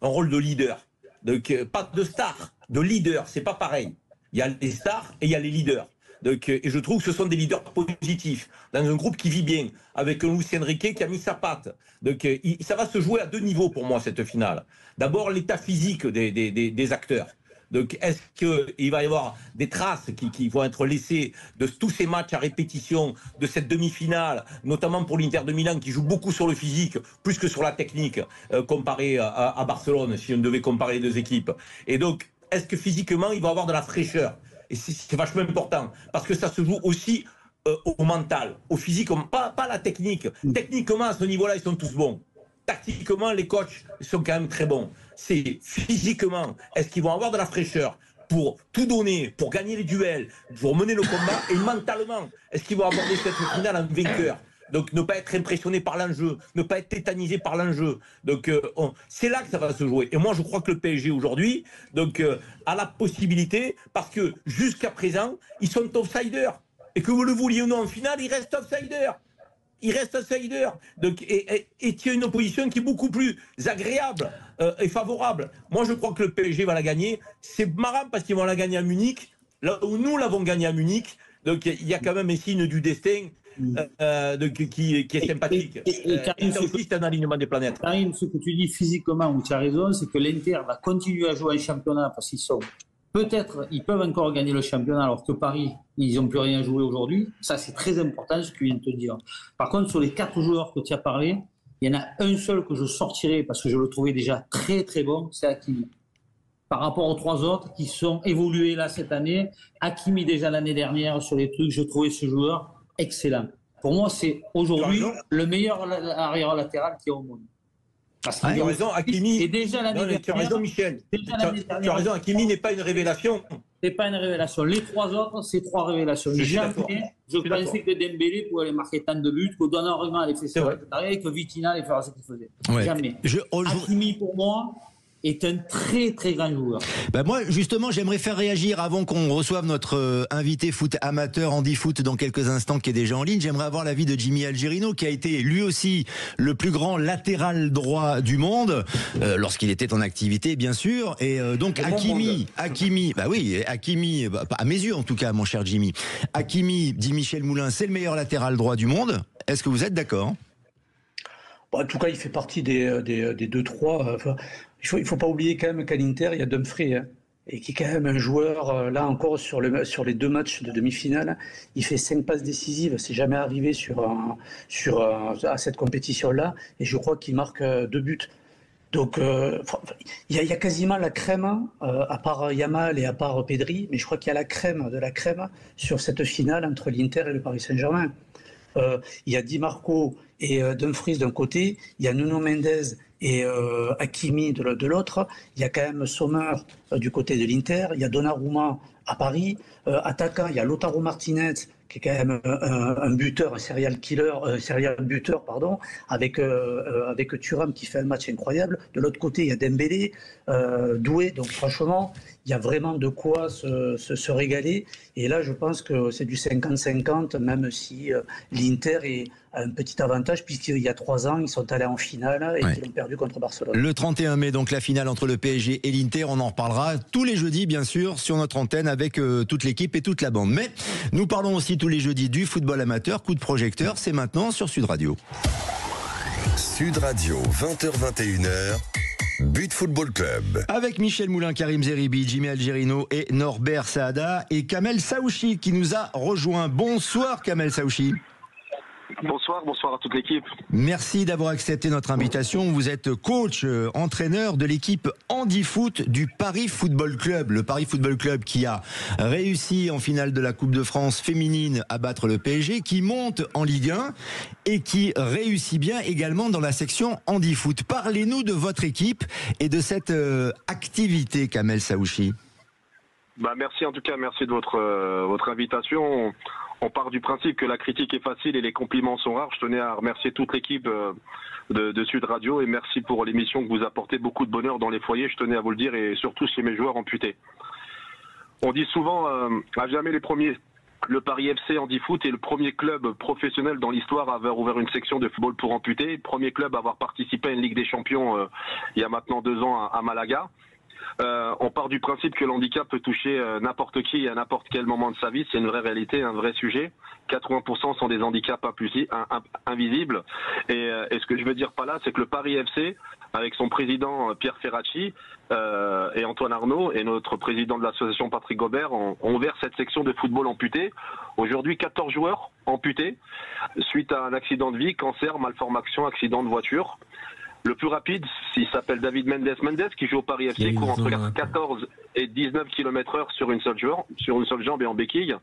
un rôle de leader. Donc, pas de star, de leader, c'est pas pareil. Il y a les stars et il y a les leaders. Donc, et je trouve que ce sont des leaders positifs, dans un groupe qui vit bien, avec un Luis Enrique qui a mis sa patte. Donc, ça va se jouer à 2 niveaux pour moi, cette finale. D'abord, l'état physique des acteurs. Donc, est-ce qu'il va y avoir des traces qui vont être laissées de tous ces matchs à répétition, de cette demi-finale, notamment pour l'Inter de Milan, qui joue beaucoup sur le physique, plus que sur la technique, comparé à Barcelone, si on devait comparer les 2 équipes. Et donc, est-ce que physiquement, il va avoir de la fraîcheur? Et c'est vachement important, parce que ça se joue aussi au mental, au physique, pas la technique. Techniquement, à ce niveau-là, ils sont tous bons. Tactiquement, les coachs sont quand même très bons. C'est physiquement, est-ce qu'ils vont avoir de la fraîcheur pour tout donner, pour gagner les duels, pour mener le combat, et mentalement, est-ce qu'ils vont aborder cette finale en vainqueur? Donc ne pas être impressionné par l'enjeu, ne pas être tétanisé par l'enjeu. Donc c'est là que ça va se jouer. Et moi je crois que le PSG aujourd'hui a la possibilité, parce que jusqu'à présent, ils sont outsiders. Et que vous le vouliez ou non en finale, ils restent outsiders. Il reste outsider. Donc, et tu as une opposition qui est beaucoup plus agréable et favorable. Moi, je crois que le PSG va la gagner. C'est marrant parce qu'ils vont la gagner à Munich, là où nous l'avons gagnée à Munich. Donc, il y a quand même un signe du destin qui est sympathique. Et ça aussi, c'est un alignement des planètes. Karim, ce que tu dis physiquement, où tu as raison, c'est que l'Inter va continuer à jouer un championnat parce qu'ils sont... Peut-être ils peuvent encore gagner le championnat alors que Paris, ils n'ont plus rien joué aujourd'hui. Ça, c'est très important ce que tu viens de te dire. Par contre, sur les 4 joueurs que tu as parlé, il y en a un seul que je sortirais parce que je le trouvais déjà très très bon, c'est Hakimi. Par rapport aux 3 autres qui sont évolués là cette année, Hakimi déjà l'année dernière sur les trucs, je trouvais ce joueur excellent. Pour moi, c'est aujourd'hui le meilleur arrière latéral qu'il y a au monde. Tu as raison, Hakimi. Et déjà l'année dernière. Tu as raison, Michel. Tu as raison, Hakimi n'est pas une révélation. C'est pas une révélation. Les 3 autres, c'est 3 révélations. Jamais je pensais que Dembélé pouvait aller marquer tant de buts, que Donnarumma allait faire ça, et que Vitinha allait faire ce qu'il faisait. Ouais. Jamais. Hakimi, pour moi, est un très très grand joueur. Bah moi justement j'aimerais faire réagir avant qu'on reçoive notre invité foot amateur Andy Foot dans quelques instants qui est déjà en ligne. J'aimerais avoir l'avis de Jimmy Algerino qui a été lui aussi le plus grand latéral droit du monde lorsqu'il était en activité bien sûr. Et donc Hakimi, bah oui, Hakimi, à mes yeux en tout cas mon cher Jimmy, Hakimi, dit Michel Moulin, c'est le meilleur latéral droit du monde. Est-ce que vous êtes d'accord? En tout cas, il fait partie des 2-3. Enfin, il ne faut pas oublier quand même qu'à l'Inter, il y a Dumfries, et qui est quand même un joueur, là encore, sur les 2 matchs de demi-finale, il fait 5 passes décisives. C'est jamais arrivé à cette compétition-là. Et je crois qu'il marque 2 buts. Donc, il y a quasiment la crème, à part Yamal et à part Pedri, mais je crois qu'il y a la crème de la crème sur cette finale entre l'Inter et le Paris Saint-Germain. Il y a Di Marco et Dumfries d'un côté, il y a Nuno Mendes et Hakimi de l'autre, il y a quand même Sommer du côté de l'Inter, il y a Donnarumma à Paris, attaquant, il y a Lautaro Martinez qui est quand même un buteur, un serial buteur, avec Thuram qui fait un match incroyable. De l'autre côté, il y a Dembélé, doué. Donc franchement, il y a vraiment de quoi se régaler. Et là, je pense que c'est du 50-50, même si l'Inter a un petit avantage, puisqu'il y a 3 ans, ils sont allés en finale et ils ont perdu contre Barcelone. Le 31 mai, donc la finale entre le PSG et l'Inter, on en reparlera tous les jeudis, bien sûr, sur notre antenne avec toute l'équipe et toute la bande. Mais nous parlons aussi tous les jeudis du football amateur. Coup de projecteur, c'est maintenant sur Sud Radio. Sud Radio, 20h-21h. But Football Club. Avec Michel Moulin, Karim Zeribi, Jimmy Algerino et Norbert Saada et Kamel Saouchi qui nous a rejoint. Bonsoir Kamel Saouchi. Bonsoir à toute l'équipe. Merci d'avoir accepté notre invitation. Vous êtes coach, entraîneur de l'équipe Handifoot du Paris Football Club. Le Paris Football Club qui a réussi en finale de la Coupe de France féminine à battre le PSG, qui monte en Ligue 1 et qui réussit bien également dans la section Handifoot. Parlez-nous de votre équipe et de cette activité, Kamel Saouchi. Merci en tout cas, merci de votre invitation. On part du principe que la critique est facile et les compliments sont rares. Je tenais à remercier toute l'équipe de Sud Radio et merci pour l'émission que vous apportez beaucoup de bonheur dans les foyers. Je tenais à vous le dire et surtout chez mes joueurs amputés. On dit souvent à jamais les premiers. Le Paris FC Handifoot est le premier club professionnel dans l'histoire à avoir ouvert une section de football pour amputés. Premier club à avoir participé à une Ligue des Champions il y a maintenant 2 ans à Malaga. On part du principe que l'handicap peut toucher n'importe qui à n'importe quel moment de sa vie. C'est une vraie réalité, un vrai sujet. 80% sont des handicaps invisibles. Et ce que je veux dire par là, c'est que le Paris FC, avec son président Pierre Ferracci et Antoine Arnaud et notre président de l'association Patrick Gobert, ont ouvert cette section de football amputé. Aujourd'hui, 14 joueurs amputés suite à un accident de vie, cancer, malformation, accident de voiture. Le plus rapide, il s'appelle David Mendes, qui joue au Paris FC, court entre 14 et 19 km/h sur une seule jambe et en béquille.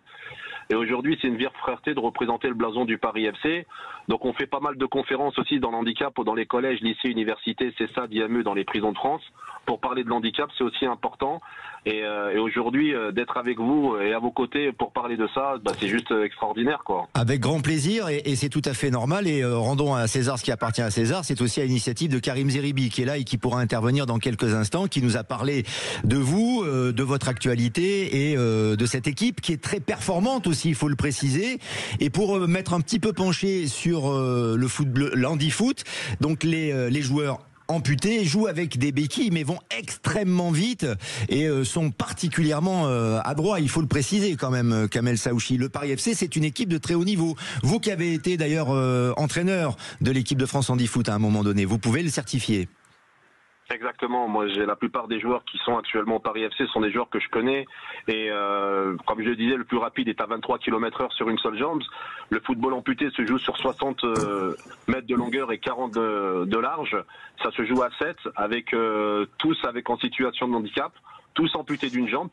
Et aujourd'hui, c'est une vire fierté de représenter le blason du Paris FC. Donc on fait pas mal de conférences aussi dans l'handicap, dans les collèges, lycées, universités, CESA, IME, dans les prisons de France. Pour parler de l'handicap, c'est aussi important. Et aujourd'hui, d'être avec vous et à vos côtés pour parler de ça, c'est juste extraordinaire, quoi. Avec grand plaisir, et c'est tout à fait normal. Et rendons à César ce qui appartient à César. C'est aussi à l'initiative de Karim Zeribi qui est là et qui pourra intervenir dans quelques instants, qui nous a parlé de vous, de votre actualité et de cette équipe qui est très performante aussi, il faut le préciser. Et pour m'être un petit peu penché sur le football, l'handifoot, donc les joueurs amputés jouent avec des béquilles mais vont extrêmement vite et sont particulièrement adroits, il faut le préciser quand même, Kamel Saouchi. Le Paris FC, c'est une équipe de très haut niveau. Vous qui avez été d'ailleurs entraîneur de l'équipe de France Handifoot à un moment donné, vous pouvez le certifier. Exactement, moi j'ai la plupart des joueurs qui sont actuellement au Paris FC sont des joueurs que je connais et comme je le disais, le plus rapide est à 23 km/h sur une seule jambe. Le football amputé se joue sur 60 mètres de longueur et 40 de large. Ça se joue à 7 avec tous en situation de handicap, tous amputés d'une jambe,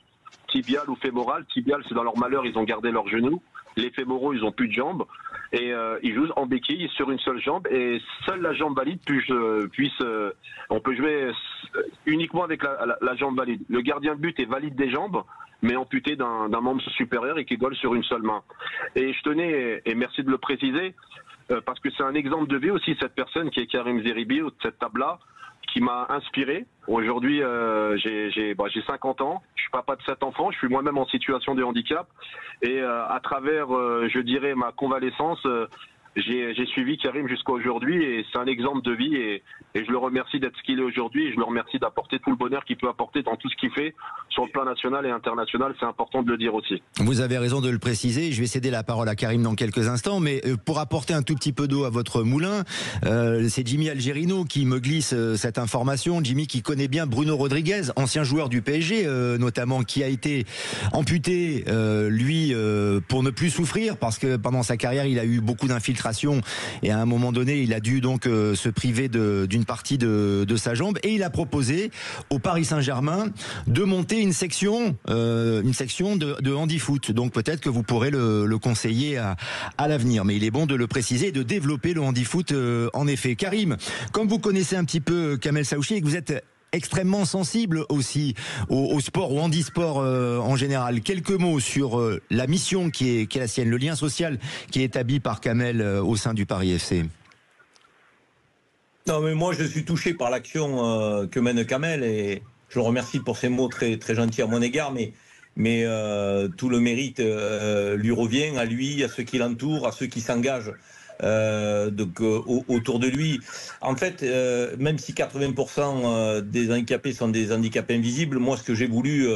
tibial ou fémoral. Tibial, c'est dans leur malheur, ils ont gardé leur genou. Les fémoraux, ils ont plus de jambes et ils jouent en béquille sur une seule jambe et seule la jambe valide on peut jouer uniquement avec la jambe valide. Le gardien de but est valide des jambes mais amputé d'un membre supérieur et qui gole sur une seule main. Et je tenais, et merci de le préciser, parce que c'est un exemple de vie aussi, cette personne qui est Karim Zeribi, de cette table-là, qui m'a inspiré. Aujourd'hui, j'ai 50 ans, je suis papa de 7 enfants, je suis moi-même en situation de handicap et à travers, je dirais, ma convalescence, j'ai suivi Karim jusqu'à aujourd'hui et c'est un exemple de vie et je le remercie d'être ce qu'il est aujourd'hui et je le remercie d'apporter tout le bonheur qu'il peut apporter dans tout ce qu'il fait sur le plan national et international, c'est important de le dire aussi. Vous avez raison de le préciser, je vais céder la parole à Karim dans quelques instants, mais pour apporter un tout petit peu d'eau à votre moulin, c'est Jimmy Algerino qui me glisse cette information. Jimmy qui connaît bien Bruno Rodriguez, ancien joueur du PSG notamment, qui a été amputé lui pour ne plus souffrir parce que pendant sa carrière il a eu beaucoup d'infiltrations et à un moment donné il a dû donc se priver d'une partie de sa jambe et il a proposé au Paris Saint-Germain de monter une section de handifoot. Donc peut-être que vous pourrez le conseiller à l'avenir, mais il est bon de le préciser et de développer le handifoot en effet. Karim, comme vous connaissez un petit peu Kamel Saouchi et que vous êtes extrêmement sensible aussi au sport, au handisport en général. Quelques mots sur la mission qui est la sienne, le lien social qui est établi par Kamel au sein du Paris FC. Non, mais moi, je suis touché par l'action que mène Kamel et je le remercie pour ses mots très, très gentils à mon égard, mais tout le mérite lui revient à lui, à ceux qui l'entourent, à ceux qui s'engagent autour de lui. En fait, même si 80% des handicapés sont des handicapés invisibles, moi, ce que j'ai voulu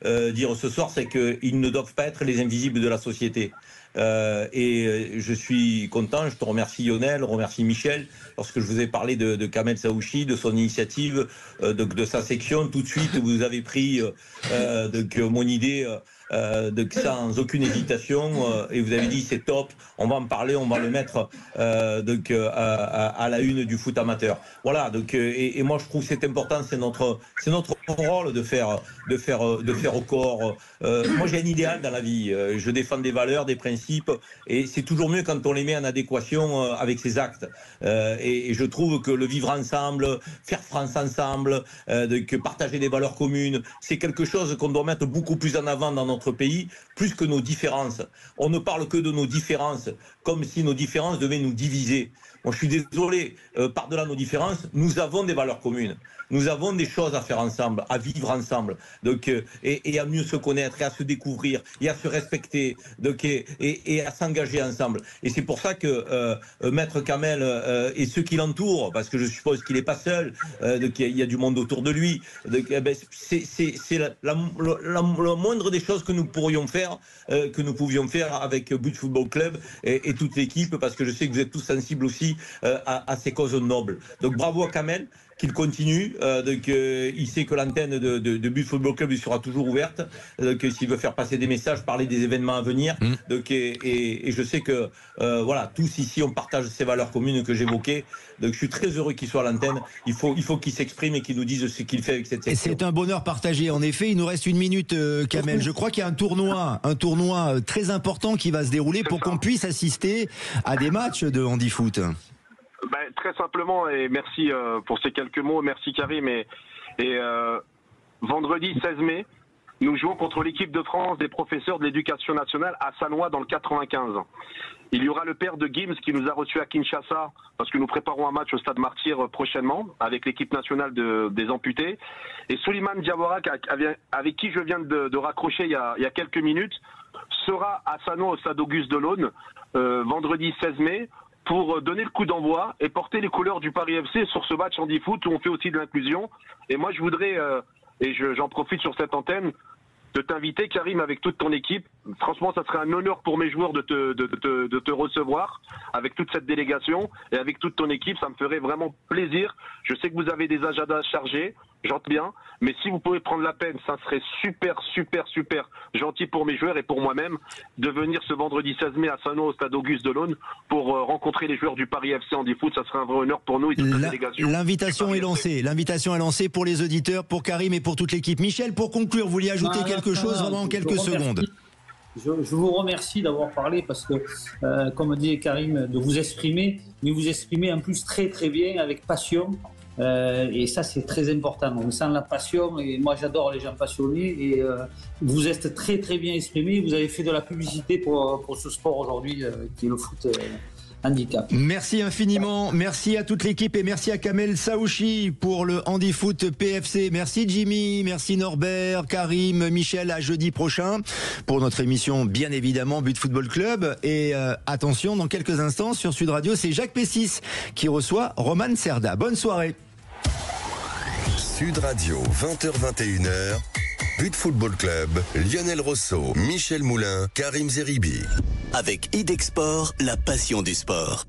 dire ce soir, c'est qu'ils ne doivent pas être les invisibles de la société. Et je suis content, je te remercie Lionel, remercie Michel, lorsque je vous ai parlé de Kamel Saouchi, de son initiative, de sa section, tout de suite vous avez pris mon idée sans aucune hésitation et vous avez dit c'est top, on va en parler, on va le mettre à la une du foot amateur. Voilà, et moi je trouve que c'est important, c'est notre rôle de faire au corps. Moi j'ai un idéal dans la vie, je défends des valeurs, des principes et c'est toujours mieux quand on les met en adéquation avec ses actes. Et je trouve que le vivre ensemble, faire France ensemble, que partager des valeurs communes, c'est quelque chose qu'on doit mettre beaucoup plus en avant dans notre pays, plus que nos différences. On ne parle que de nos différences, comme si nos différences devaient nous diviser. Moi, je suis désolé, par-delà nos différences, nous avons des valeurs communes. Nous avons des choses à faire ensemble, à vivre ensemble, et à mieux se connaître, et à se découvrir, et à se respecter, et à s'engager ensemble. Et c'est pour ça que Maître Kamel et ceux qui l'entourent, parce que je suppose qu'il n'est pas seul, il y a du monde autour de lui, c'est la moindre des choses que nous pouvions faire avec But Football Club et toute l'équipe, parce que je sais que vous êtes tous sensibles aussi à ces causes nobles. Donc bravo à Kamel, qu'il continue, il sait que l'antenne de But Football Club sera toujours ouverte, s'il veut faire passer des messages, parler des événements à venir, et je sais que voilà, tous ici on partage ces valeurs communes que j'évoquais, donc je suis très heureux qu'il soit à l'antenne, il faut qu'il s'exprime et qu'il nous dise ce qu'il fait avec cette section. Et c'est un bonheur partagé, en effet. Il nous reste une minute, Kamel. Je crois qu'il y a un tournoi très important qui va se dérouler pour qu'on puisse assister à des matchs de handifoot. Très simplement, et merci pour ces quelques mots, merci Karim, et vendredi 16 mai, nous jouons contre l'équipe de France des professeurs de l'éducation nationale à Sannois dans le 95. Il y aura le père de Gims qui nous a reçus à Kinshasa parce que nous préparons un match au Stade Martyr prochainement avec l'équipe nationale des amputés. Et Souleymane Diawara, avec qui je viens de raccrocher il y a quelques minutes, sera à Sannois au Stade Auguste Delaune vendredi 16 mai pour donner le coup d'envoi et porter les couleurs du Paris FC sur ce match handifoot où on fait aussi de l'inclusion. Et moi je voudrais, et j'en profite sur cette antenne, de t'inviter, Karim, avec toute ton équipe. Franchement, ça serait un honneur pour mes joueurs de te recevoir avec toute cette délégation et avec toute ton équipe. Ça me ferait vraiment plaisir. Je sais que vous avez des agendas chargés, j'entends bien, mais si vous pouvez prendre la peine, ça serait super gentil pour mes joueurs et pour moi-même de venir ce vendredi 16 mai à Sannois au Stade Auguste Delaune pour rencontrer les joueurs du Paris FC handifoot. Ça serait un vrai honneur pour nous et toute la délégation. L'invitation est lancée. L'invitation est lancée pour les auditeurs, pour Karim et pour toute l'équipe. Michel, pour conclure, vous vouliez ajouter quelque chose vraiment en quelques secondes? Je vous remercie d'avoir parlé parce que, comme dit Karim, de vous exprimer, mais vous exprimez en plus très bien, avec passion. Et ça, c'est très important. On sent la passion et moi, j'adore les gens passionnés. Et vous êtes très bien exprimé. Vous avez fait de la publicité pour ce sport aujourd'hui qui est le foot handicap. Merci infiniment, merci à toute l'équipe et merci à Kamel Saouchi pour le handifoot PFC. Merci Jimmy, merci Norbert, Karim, Michel, à jeudi prochain pour notre émission bien évidemment But Football Club. Et attention, dans quelques instants sur Sud Radio, c'est Jacques Pessis qui reçoit Roman Cerda. Bonne soirée. Sud Radio, 20h-21h, But Football Club, Lionel Rosso, Michel Moulin, Karim Zeribi. Avec Idexport, la passion du sport.